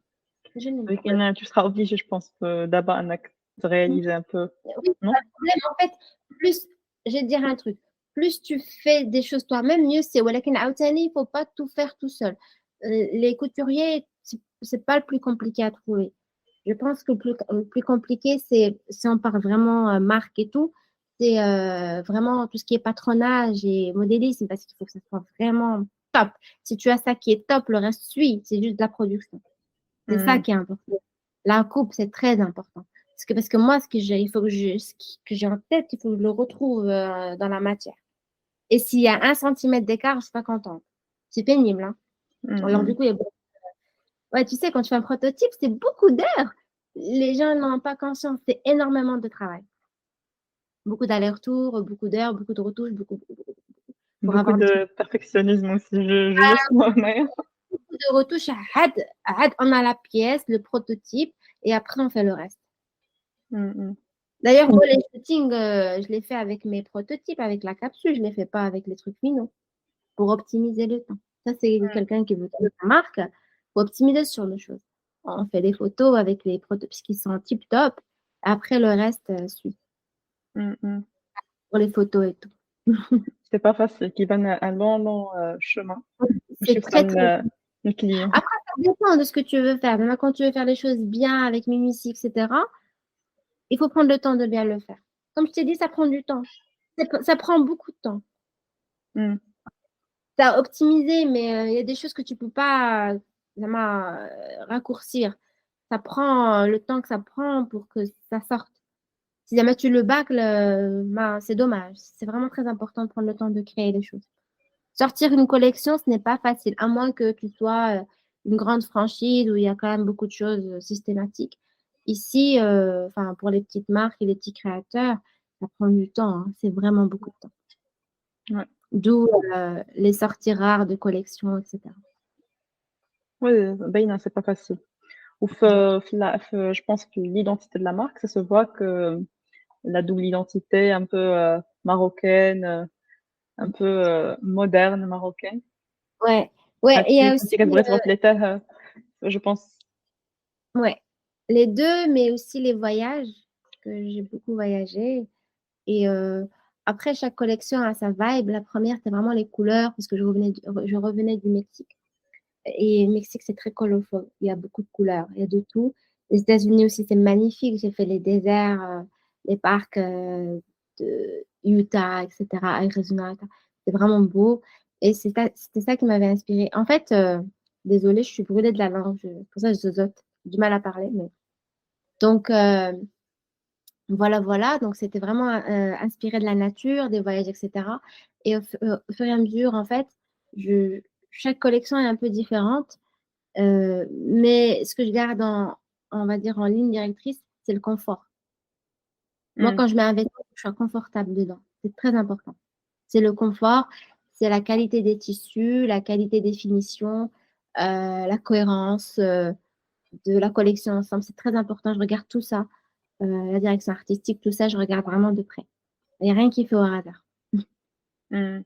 S1: Je n'aime pas.
S2: ولكن tu seras obligé je pense d'abord انك te réaliser un peu
S1: Oui,
S2: non
S1: pas de problème. En fait, plus, je vais te dire un truc. Plus tu fais des choses toi-même, mieux c'est. ولكن عاوتاني, il faut pas tout faire tout seul. Les couturiers, c'est pas le plus compliqué à trouver. Je pense que le plus compliqué, c'est si on part vraiment marque et tout, c'est vraiment tout ce qui est patronage et modélisme parce qu'il faut que ça soit vraiment top. Si tu as ça qui est top, le reste suit. C'est juste de la production. C'est ça
S2: mm.
S1: qui est important. La coupe, c'est très important. Parce que moi, il faut que j'ai en tête, il faut que je le retrouve dans la matière. Et s'il y a 1 centimètre d'écart, je suis pas contente. C'est pénible, hein. Alors,
S2: Mm,
S1: du coup, il y a ouais, tu sais, quand tu fais un prototype, c'est beaucoup d'heures. Les gens n'en ont pas conscience. C'est énormément de travail. Beaucoup d'allers-retours, beaucoup d'heures, beaucoup de retouches, pour
S2: beaucoup
S1: avoir des trucs.
S2: de perfectionnisme aussi je le sens mais
S1: Beaucoup de retouches. On a la pièce, le prototype, et après, on fait le reste.
S2: mm, mm.
S1: D'ailleurs, moi, les shootings, je les fais avec mes prototypes, avec la capsule. Je ne les fais pas avec les trucs finaux pour optimiser le temps. Ça, c'est quelqu'un qui veut créer sa marque. Faut optimiser sur les choses. On fait des photos avec les prototypes qui sont tip-top. Après, le reste suit
S2: Mm, mm.
S1: pour les photos et tout.
S2: c'est pas facile qui va un long chemin باش
S1: C'est très,
S2: يوصل
S1: très.
S2: للكليون
S1: Après, ça dépend de ce que tu veux faire. Maintenant, quand tu veux faire les choses bien avec minutie, etc., il faut prendre le temps de bien le faire. Comme je t'ai dit, ça prend du temps. Ça prend beaucoup de temps.
S2: mm.
S1: Tu as optimisé, mais il y a des choses que tu peux pas vraiment, raccourcir. Ça prend le temps que ça prend pour que ça sorte. Si jamais tu le bâcles, ben, c'est dommage. C'est vraiment très important de prendre le temps de créer les choses. Sortir une collection, ce n'est pas facile, à moins que tu sois une grande franchise où il y a quand même beaucoup de choses systématiques. Ici, enfin, pour les petites marques et les petits créateurs, ça prend du temps, hein. C'est vraiment beaucoup de temps.
S2: Ouais.
S1: D'où les sorties rares de collections, etc.
S2: Oui, باينة, c'est pas facile. Je pense que l'identité de la marque, ça se voit que la double identité un peu marocaine, un peu moderne marocaine.
S1: Ouais, ouais, il y a
S2: هادشي
S1: aussi
S2: كنتي كتبغي تغوفليتيه, je pense.
S1: ouais, les deux, mais aussi les voyages, que j'ai beaucoup voyagé. Et après, chaque collection a sa vibe. La première, c'était vraiment les couleurs, parce que je revenais du Mexique. Et le Mexique, c'est très colorful. Il y a beaucoup de couleurs, il y a de tout. Les États-Unis aussi, c'est magnifique. J'ai fait les déserts, les parcs de Utah, etc., Arizona. C'est vraiment beau. Et c'était ça qui m'avait inspirée. En fait, désolée, je suis brûlée de la langue. Pour ça, je zozote. J'ai du mal à parler. Mais... Donc, voilà, voilà. Donc, c'était vraiment inspiré de la nature, des voyages, etc. Et au fur et à mesure, en fait, chaque collection est un peu différente. Mais ce que je garde on va dire, en ligne directrice, c'est le confort. Moi, quand je mets un vêtement, je suis confortable dedans. C'est très important. C'est le confort, c'est la qualité des tissus, la qualité des finitions, la cohérence de la collection ensemble. C'est très important. Je regarde tout ça. La direction artistique, tout ça, je regarde vraiment de près. Il n'y a rien qui fait au hasard.
S2: إمم.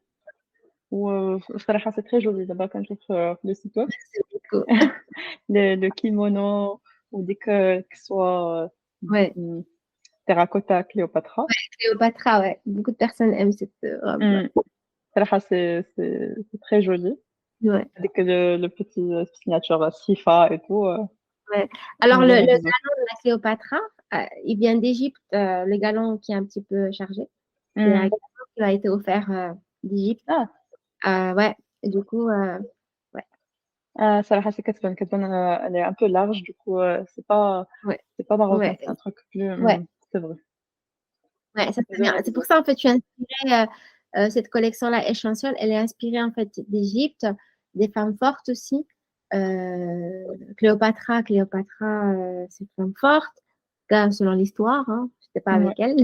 S2: وبصراحة c'est très joli دابا كنشوف في le site web
S1: Cool.
S2: le kimono وديك كسوة
S1: Ouais,
S2: terracotta Cléopâtra.
S1: Cléopâtra, ouais. Beaucoup de personnes aiment cette robe.
S2: Mmh. صراحة c'est très joli.
S1: Ouais.
S2: Avec le petit signature Sifa et tout,
S1: Ouais. Alors,
S2: j'aime
S1: le
S2: bien
S1: galon
S2: bzaf.
S1: de la Cléopâtra, il vient d'Égypte, le galon qui est un petit peu chargé. C'est un
S2: Mmh.
S1: galon qui a été offert d'Égypte.
S2: Ah,
S1: Ouais, et du coup, ouais,
S2: صراحة c'est كتبان elle est un peu large du coup,
S1: ouais,
S2: c'est pas marocain,
S1: ouais,
S2: c'est un truc plus
S1: ouais,
S2: c'est vrai.
S1: ouais, ça c'est
S2: J'aime
S1: bien.
S2: bien
S1: C'est pour
S2: bzaf.
S1: ça, en fait, je suis inspirée, cette collection-là, Essential, elle est inspirée, en fait, d'Égypte, des femmes fortes aussi. Cléopâtra, c'est une femme forte, selon l'histoire, hein, je n'étais pas
S2: Ouais.
S1: avec elle.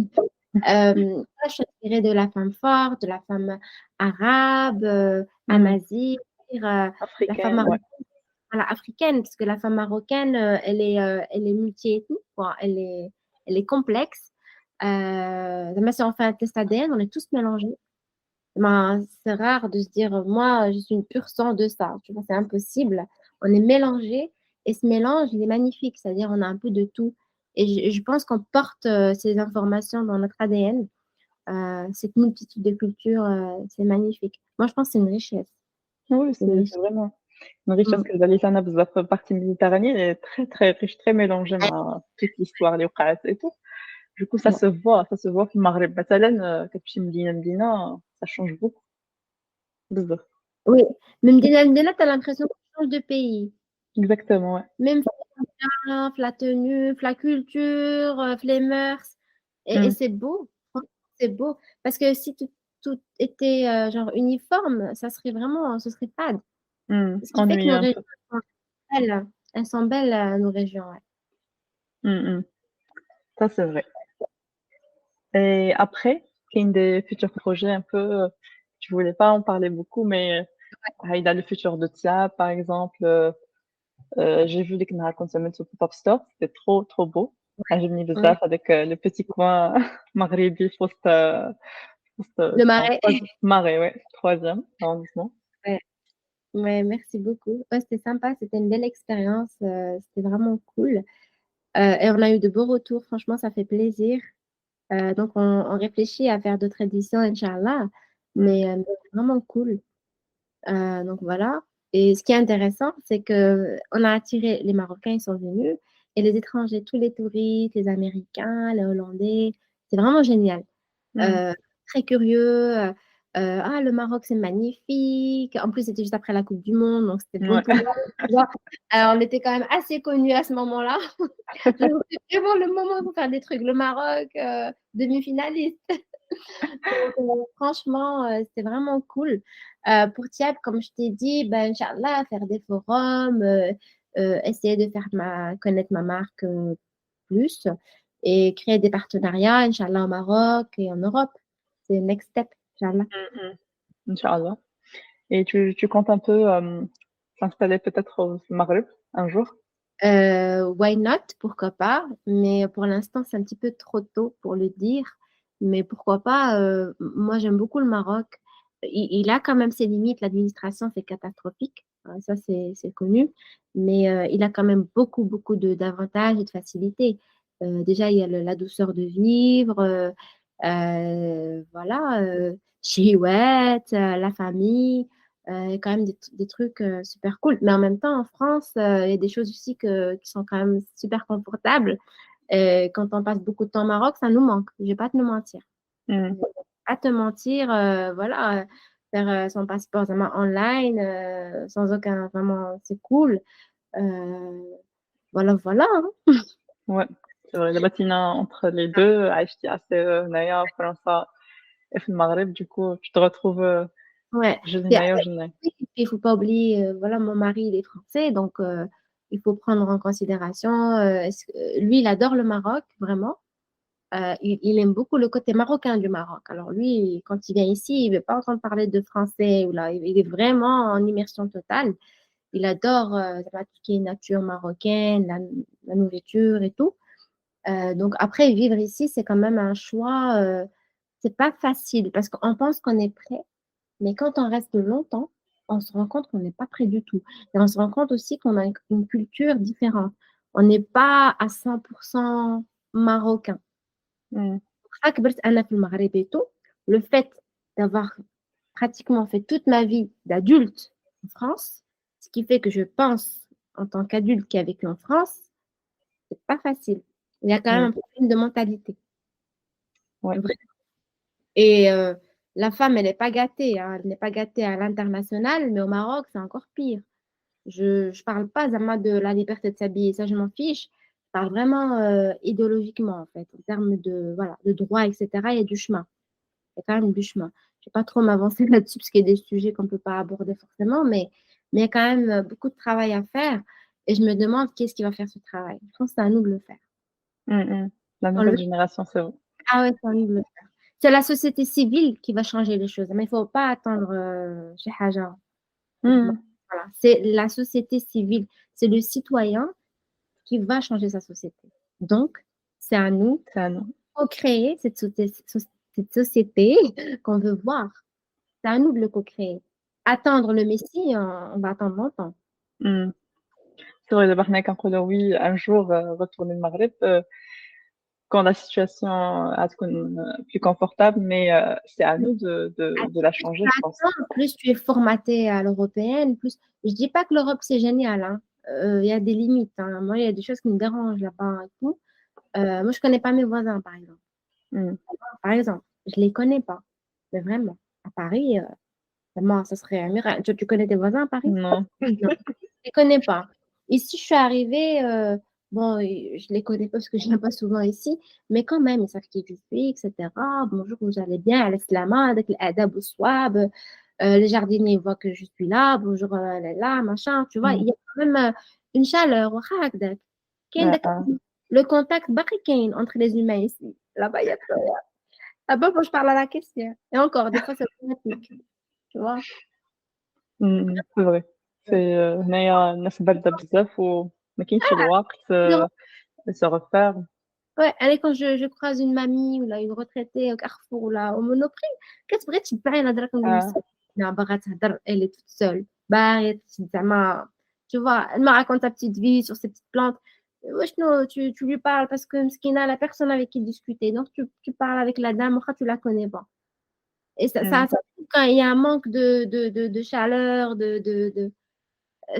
S1: Moi, je suis inspirée de la femme forte, de la femme arabe,
S2: Mmh.
S1: amazigh, la femme
S2: Africaine, ouais.
S1: voilà, africaine, parce que la femme marocaine, elle est multiethnique, quoi. Elle est complexe. Même si on fait un test ADN, on est tous mélangés. Ben, c'est rare de se dire, moi, je suis une pure sang de ça. Tu vois, c'est impossible. On est mélangés et ce mélange, il est magnifique. C'est-à-dire, on a un peu de tout. Et je pense qu'on porte ces informations dans notre ADN. Cette multitude de cultures, c'est magnifique. Moi, je pense que c'est une richesse.
S2: Oui,
S1: C'est une
S2: c'est
S1: richesse.
S2: vraiment une richesse
S1: Mm.
S2: كتبان لي بزاف. La partie méditerranéenne elle est très, très riche, très mélangée مع toute l'histoire اللي وقعت et tout. Du coup,
S1: Ouais.
S2: ça se voit في المغرب مثلًا كتمشي من مدينة لمدينة, ça change beaucoup بزاف.
S1: Oui, même Mdina, tu as l'impression qu'on change de pays.
S2: Exactement, ouais.
S1: Même la tenue, la culture, les mœurs. Et
S2: Mmh.
S1: c'est beau. Franchement, c'est beau. Parce que si tout était genre uniforme, ça serait vraiment, ce serait fade.
S2: Mmh.
S1: Ce qui fait que nos
S2: Ennuyeux un
S1: régions
S2: peu.
S1: sont belles. Elles sont belles, nos régions. Ouais.
S2: Mmh mh. Ça, c'est vrai. Et après, كاين des futurs projets un peu, tu voulais pas en parler beaucoup, mais il y a le futur de Tia, par exemple, j'ai vu ديك النهار كنت عملت pop-up store, c'était trop, trop beau. عجبني
S1: Ouais.
S2: بزاف هذاك le petit coin مغربي في وسط
S1: Le
S2: c'était en
S1: Marais.
S2: 3 Marais, ouais, 3e arrondissement.
S1: Ouais. Ouais, merci beaucoup. Ouais, c'était sympa. C'était une belle expérience. C'était vraiment cool. Et on a eu de beaux retours. Franchement, ça fait plaisir. Donc, on réfléchit à faire d'autres éditions, Inch'Allah.
S2: Mmh.
S1: Mais vraiment cool. Donc, voilà. Et ce qui est intéressant, c'est que on a attiré les Marocains, ils sont venus, et les étrangers, tous les touristes, les Américains, les Hollandais. C'est vraiment génial.
S2: Mmh.
S1: Euh, Très curieux. Le Maroc, c'est magnifique. En plus, c'était juste après la Coupe du Monde, donc c'était bon
S2: Ouais.
S1: pour moi. Tu vois. Alors, on était quand même assez connus à ce moment-là. C'était vraiment le moment pour faire des trucs. Le Maroc, demi-finaliste. Donc, franchement, c'était vraiment cool. Pour Thiab, comme je t'ai dit, ben, Inch'Allah, faire des forums, essayer de faire connaître ma marque plus et créer des partenariats, Inch'Allah, au Maroc et en Europe. C'est le next step, Inch'Allah.
S2: Inch'Allah. Et tu comptes un peu t'installer peut-être au Maghreb un jour?
S1: Why not? Pourquoi pas? Mais pour l'instant, c'est un petit peu trop tôt pour le dire. Mais pourquoi pas? Moi, j'aime beaucoup le Maroc. Il a quand même ses limites. L'administration, c'est catastrophique. Ça, c'est connu. Mais il a quand même beaucoup, beaucoup d'avantages et de facilités. Déjà, il y a la douceur de vivre. Voilà. Chouette, la famille. Il y a quand même des trucs super cool. Mais en même temps, en France, il y a des choses aussi qui sont quand même super confortables. Quand on passe beaucoup de temps au Maroc, ça nous manque. Je vais pas te le mentir.
S2: Mm.
S1: Pas te mentir, voilà, faire son passeport vraiment online, sans aucun, vraiment, c'est cool. Euh, voilà, voilà. Hein.
S2: Ouais, c'est vrai. La باتينا entre les deux, عشتي assez هنايا في فرنسا et في المغرب, du coup, tu te retrouves
S1: Ouais.
S2: جد
S1: Puis,
S2: هنايا وجد هنايا.
S1: il faut pas oublier, voilà, mon mari, il est français, donc il faut prendre en considération. Lui, il adore le Maroc, vraiment. Il aime beaucoup le côté marocain du Maroc. Alors lui, quand il vient ici, il ne veut pas entendre parler de français. Ou là, il est vraiment en immersion totale. Il adore tout ce qui est nature marocaine, la nourriture et tout. Donc après, vivre ici, c'est quand même un choix. C'est pas facile parce qu'on pense qu'on est prêt, mais quand on reste longtemps, on se rend compte qu'on n'est pas prêt du tout. Et on se rend compte aussi qu'on a une culture différente. On n'est pas à 100% marocain.
S2: Mm.
S1: كبرت أنا في المغرب et tout, le fait d'avoir pratiquement fait toute ma vie d'adulte en France, ce qui fait que je pense en tant qu'adulte qui a vécu en France, c'est pas facile. Il y a quand même
S2: Mm.
S1: un problème de mentalité.
S2: Ouais.
S1: Vrai. Et la femme, elle n'est pas gâtée. Hein. Elle n'est pas gâtée à l'international, mais au Maroc, c'est encore pire. Je ne parle pas Zama, de la liberté de s'habiller, ça, je m'en fiche. Je parle vraiment idéologiquement, en fait, en termes de, voilà, de droit, etc. Il y a du chemin. Il y a quand même du chemin. Je ne vais pas trop m'avancer là-dessus parce qu'il y a des sujets qu'on ne peut pas aborder forcément, mais il y a quand même beaucoup de travail à faire. Et je me demande qui est-ce qui va faire ce travail. Je pense que c'est à nous de le faire.
S2: Mm, mm. La
S1: On le-
S2: nouvelle génération, c'est vrai.
S1: Ah ouais, c'est à nous de le faire. C'est la société civile qui va changer les choses. Mais il ne faut pas attendre chez Haja.
S2: Mm.
S1: Voilà. C'est la société civile. C'est le citoyen qui va changer sa société. Donc, c'est à nous
S2: C'est à nous.
S1: de créer cette société qu'on veut voir. C'est à nous de le co-créer. Attendre le Messie, on va attendre longtemps.
S2: Mm. C'est vrai, d'abord, حنا كنقولوا oui, un jour, retourner au Maghreb, quand la situation a تكون plus confortable, mais c'est à nous de la changer, je pense.
S1: Plus tu es formaté à l'européenne, plus. Je dis pas que l'Europe c'est génial, hein. Il y a des limites. Hein. Moi, il y a des choses qui me dérangent là-bas et tout. Moi, je connais pas mes voisins, par exemple.
S2: Mm.
S1: Par exemple, je les connais pas. Mais vraiment, à Paris, moi, ça serait un miracle. Tu connais tes voisins à Paris?
S2: Non.
S1: Non, je les connais pas. Ici, je suis arrivée, bon, je les connais pas parce que je viens pas souvent ici, mais quand même, ils savent qui je suis, etc. Bonjour, vous allez bien, Al-Slama, avec l'adab au swab, les jardiniers voient que je suis là, bonjour, elle est là, machin, tu vois, il
S2: Mm.
S1: y a quand même une chaleur, وهكذا. كاين داك
S2: Ah.
S1: le contact باقي كاين entre les humains ici. Là-bas, il y a plus rien. Là-bas, moi, je parle à la question. Et encore, des fois, c'est automatique, tu vois.
S2: C'est vrai. C'est هنايا الناس باردة بزاف وما كاينش الوقت se refaire.
S1: Ouais, allez, quand je croise une mamie ou là, une retraitée au Carrefour ou là, au Monoprix, qu'est-ce que tu parles là,
S2: Ah.
S1: elle est toute seule. Bah, tu vois, elle me raconte sa petite vie sur ses petites plantes. Wesh, non, tu lui parles parce que Mskina, la personne avec qui discuter. Donc, tu parles avec la dame, ou tu la connais pas. Et
S2: Mm.
S1: quand il y a un manque de chaleur,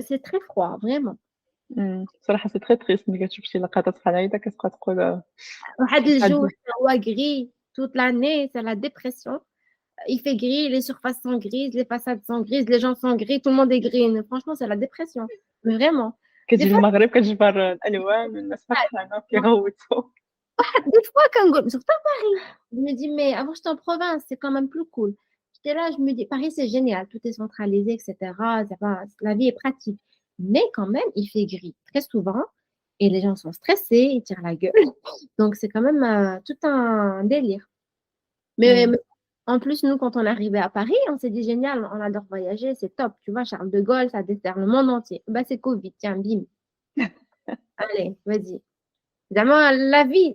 S1: c'est très froid, vraiment.
S2: صراحة c'est très triste ملي كتشوف شي لقطات بحال هايدا كتبقى تقول
S1: واحد
S2: كيف
S1: الجو
S2: هاد
S1: هو gris toute l'année, c'est la dépression. Il fait gris, les surfaces sont grises, les façades sont grises, les gens sont gris, tout le monde est gris. Franchement, c'est la dépression. Mais vraiment. Des
S2: كتجي
S1: fois,
S2: المغرب كتجبر الالوان والناس فرحانه كيغوتوا.
S1: des fois quand surtout à Paris, je me dis, mais avant, j'étais en province, c'est quand même plus cool. J'étais là, je me dis, Paris, c'est génial, tout est centralisé, etc. La vie est pratique. Mais quand même, il fait gris très souvent et les gens sont stressés, ils tirent la gueule. Donc, c'est quand même tout un délire. Mais
S2: Mm.
S1: en plus, nous, quand on est arrivé à Paris, on s'est dit, génial, on adore voyager, c'est top. Tu vois, Charles de Gaulle, ça dessert le monde entier. Bah, c'est Covid, tiens, bim. Allez, vas-y. Évidemment, la vie,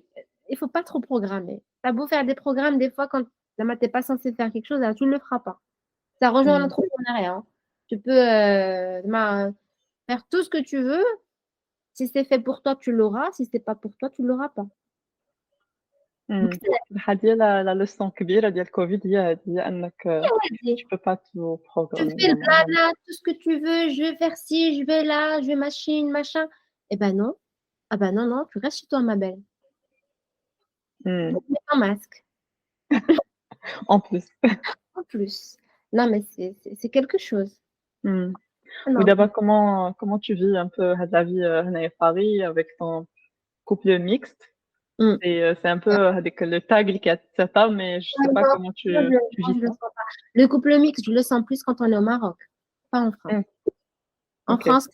S1: il faut pas trop programmer. T'as beau faire des programmes, des fois, quand t'es pas censé faire quelque chose, là, tu ne le feras pas. Ça rejoint
S2: Mm.
S1: l'entrepreneuriat. Hein. Tu peux faire tout ce que tu veux. Si c'est fait pour toi, tu l'auras. Si c'est pas pour toi, tu l'auras pas. Donc,
S2: Mm. هذه la leçon كبيرة ديال كوفيد هي أنك
S1: vas-y.
S2: tu peux pas tout
S1: Tu
S2: programmer
S1: fais le
S2: vraiment.
S1: blabla, tout ce que tu veux. Je vais faire ci, je vais là, je vais machine, machin. Eh ben non. Ah ben non, non, tu restes chez toi, ma belle.
S2: Mm.
S1: Mets un masque.
S2: En plus.
S1: En plus. Non, mais c'est quelque chose.
S2: Mm.
S1: Non.
S2: ودابا comment tu vis un peu هاد la vie هنايا في Paris avec ton couple mixte?
S1: Mm.
S2: C'est un peu هذيك le tag اللي كيتسيطا mais je sais pas
S1: Non,
S2: comment
S1: moi,
S2: tu
S1: moi,
S2: vis
S1: je le
S2: ça.
S1: sens pas. Le couple mixte, je le sens plus quand on est au Maroc, pas en France.
S2: Mm.
S1: En
S2: OK.
S1: France,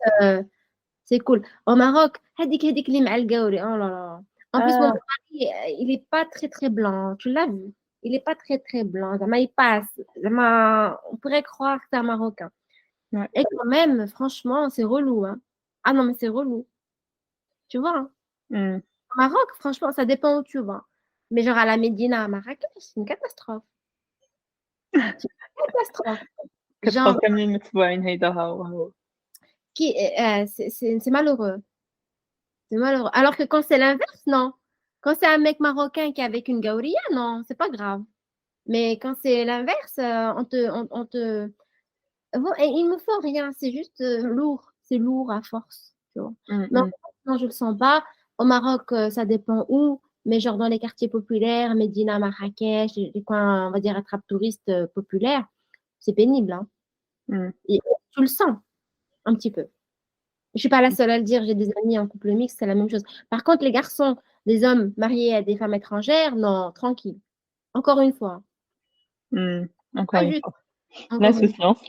S1: c'est cool. Au Maroc, هذيك اللي مع القوري. Oh là là. En plus, mon
S2: Ah.
S1: mari, il est pas très très blanc. Tu l'as vu? Il est pas très très blanc. Zama, il passe. Zama, on pourrait croire que c'est un Marocain.
S2: Ouais.
S1: Et quand même, franchement, c'est relou. Hein. Ah non, mais c'est relou. Tu vois? Hein.
S2: Mm.
S1: Au Maroc, franchement, ça dépend où tu vas. Mais genre à la Médina, à Marrakech, c'est une catastrophe. C'est une catastrophe.
S2: كتبقاو
S1: Genre,
S2: كاملين متبوعين هيدا ها هو.
S1: c'est malheureux. C'est malheureux. Alors que quand c'est l'inverse, non. Quand c'est un mec marocain qui est avec une gaouria, non, c'est pas grave. Mais quand c'est l'inverse, on te... Bon, et il me faut rien, c'est juste lourd. C'est lourd à force. Tu vois.
S2: Mm.
S1: Non,
S2: Mm.
S1: non, je le sens pas. Au Maroc, ça dépend où. Mais genre dans les quartiers populaires, Médina, Marrakech, les coins, on va dire, attrape-touristes populaires, c'est pénible. Hein.
S2: Mm.
S1: Et tu le sens un petit peu. Je suis pas la seule à le dire, j'ai des amis en couple mixte, c'est la même chose. Par contre, les garçons, les hommes mariés à des femmes étrangères, non, tranquille. Encore une fois.
S2: Mm. Encore
S1: Pas
S2: une
S1: juste,
S2: fois.
S1: encore une fois,
S2: L'insouciance.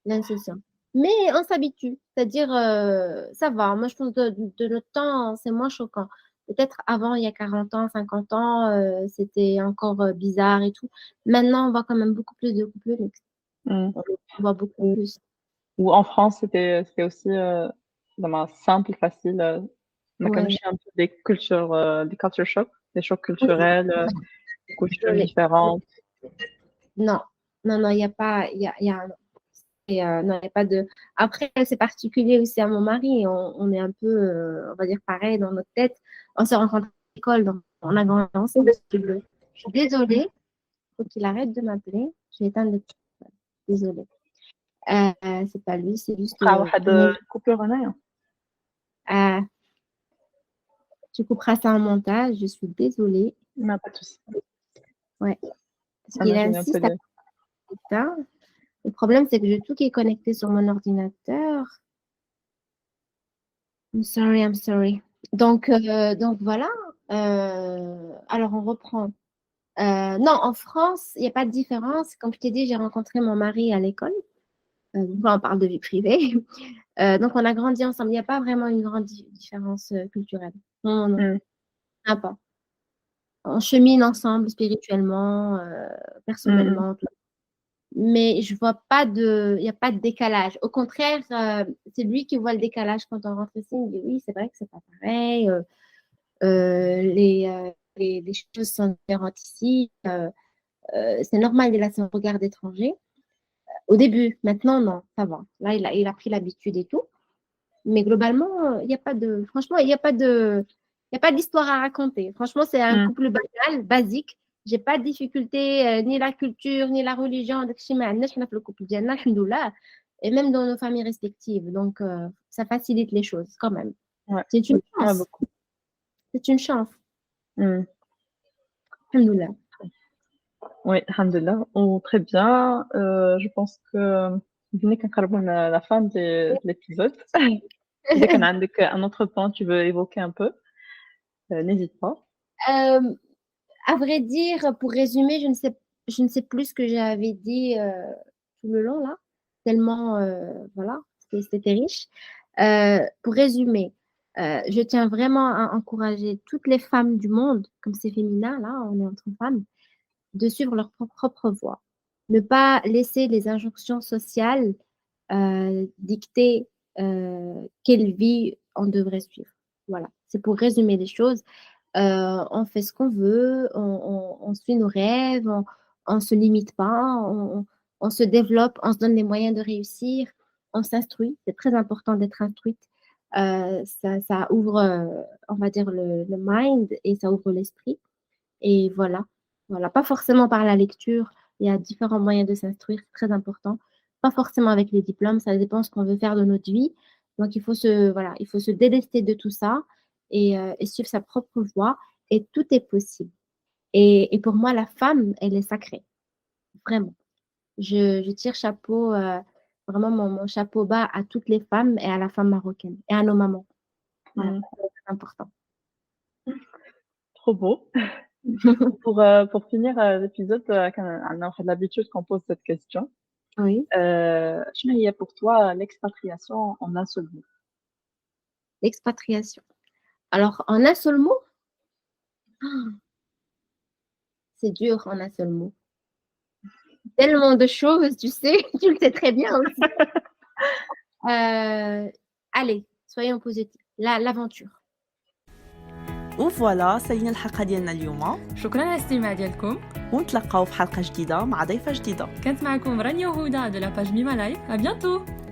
S1: l'insouciance. Mais on s'habitue, c'est-à-dire, ça va. Moi, je pense de notre temps, c'est moins choquant. Peut-être avant, il y a 40 ans, 50 ans, c'était encore bizarre et tout. Maintenant, on voit quand même beaucoup plus de couples mixtes.
S2: Mm.
S1: On voit beaucoup
S2: Ou
S1: plus.
S2: ou en France c'était aussi زعما simple facile ما
S1: Ouais.
S2: كانوش un peu des culture shock, des chocs culturels, des coutumes
S1: Désolée.
S2: différentes.
S1: Non, non, non, il n'y a pas, non, il y a pas de. Après, c'est particulier aussi à mon mari. On est un peu, on va dire, pareil dans notre tête. On s'est rencontrés à l'école, donc on a grandi ensemble. Je suis désolée. Il faut qu'il arrête de m'appeler. Je vais éteindre le téléphone. Désolée. C'est pas lui, c'est juste.
S2: وقع واحد coupure هنايا.
S1: Tu couperas ça en montage. Je suis désolée.
S2: ما pas de souci.
S1: Ouais. Parce qu'il
S2: Imagine un
S1: insiste
S2: peu
S1: à ça. Le problème, c'est que j'ai tout qui est connecté sur mon ordinateur. I'm sorry. Donc voilà. Alors, on reprend. Non, en France, il n'y a pas de différence. Comme je t'ai dit, j'ai rencontré mon mari à l'école. Donc là, on parle de vie privée. Donc, on a grandi ensemble. Il n'y a pas vraiment une grande différence culturelle. Non, non,
S2: Mm.
S1: il n'y a pas. On chemine ensemble spirituellement, personnellement. Tout. Mais je vois pas il n'y a pas de décalage. Au contraire, c'est lui qui voit le décalage quand on rentre ici. Il me dit oui, c'est vrai que c'est pas pareil. Les choses sont différentes ici. C'est normal, il a son regard d'étranger. Au début, maintenant, non, ça va. Là, il a pris l'habitude et tout. Mais globalement, il n'y a pas de. Franchement, il n'y a pas de. Il n'y a pas d'histoire à raconter. Franchement, c'est un
S2: Mm.
S1: couple banal, basique. J'ai pas de difficulté, ni la culture, ni la religion. Le couple ديالنا, alhamdoulilah, et même dans nos familles respectives. Donc, ça facilite les choses quand même.
S2: Ouais.
S1: C'est une
S2: Ouais,
S1: chance.
S2: beaucoup.
S1: C'est une chance.
S2: Mm.
S1: Alhamdoulilah.
S2: Oui, alhamdoulilah. Oh, très bien. Je pense que venez qu'on la fin de l'épisode. Dès qu'on a un autre point, tu veux évoquer un peu, n'hésite pas.
S1: Euh, à vrai dire, pour résumer, je ne sais plus ce que j'avais dit tout le long là, tellement, voilà, c'était riche. Pour résumer, je tiens vraiment à encourager toutes les femmes du monde, comme c'est féminin, là, on est entre femmes, de suivre leur propre voie. Ne pas laisser les injonctions sociales dicter quelle vie on devrait suivre. Voilà, c'est pour résumer les choses. On fait ce qu'on veut, on suit nos rêves, on se limite pas, on se développe, on se donne les moyens de réussir, on s'instruit. C'est très important d'être instruite. Ça ouvre, on va dire, le mind et ça ouvre l'esprit. Et voilà, voilà, pas forcément par la lecture. Il y a différents moyens de s'instruire, c'est très important. Pas forcément avec les diplômes, ça dépend ce qu'on veut faire de notre vie. Donc, voilà, il faut se délester de tout ça et suivre sa propre voie. Et tout est possible. Et pour moi, la femme, elle est sacrée. Vraiment. Je tire chapeau, vraiment mon chapeau bas à toutes les femmes et à la femme marocaine et à nos mamans. Voilà, c'est important.
S2: Trop beau. Pour finir l'épisode, on a l'habitude qu'on pose cette question.
S1: Oui.
S2: Quelle est pour toi l'expatriation en un seul mot?
S1: L'expatriation. Alors, en un seul mot, c'est dur en un seul mot. Tellement de choses, tu sais, tu le sais très bien aussi. Allez, soyons positifs. L'aventure.
S3: وفوالا سالينا الحلقة ديالنا اليوم
S4: شكرا على الاستماع ديالكم
S3: ونتلقاو في حلقة جديدة مع ضيفة جديدة.
S4: كانت معكم رانيا وهدى de la page Mima Life. À bientôt.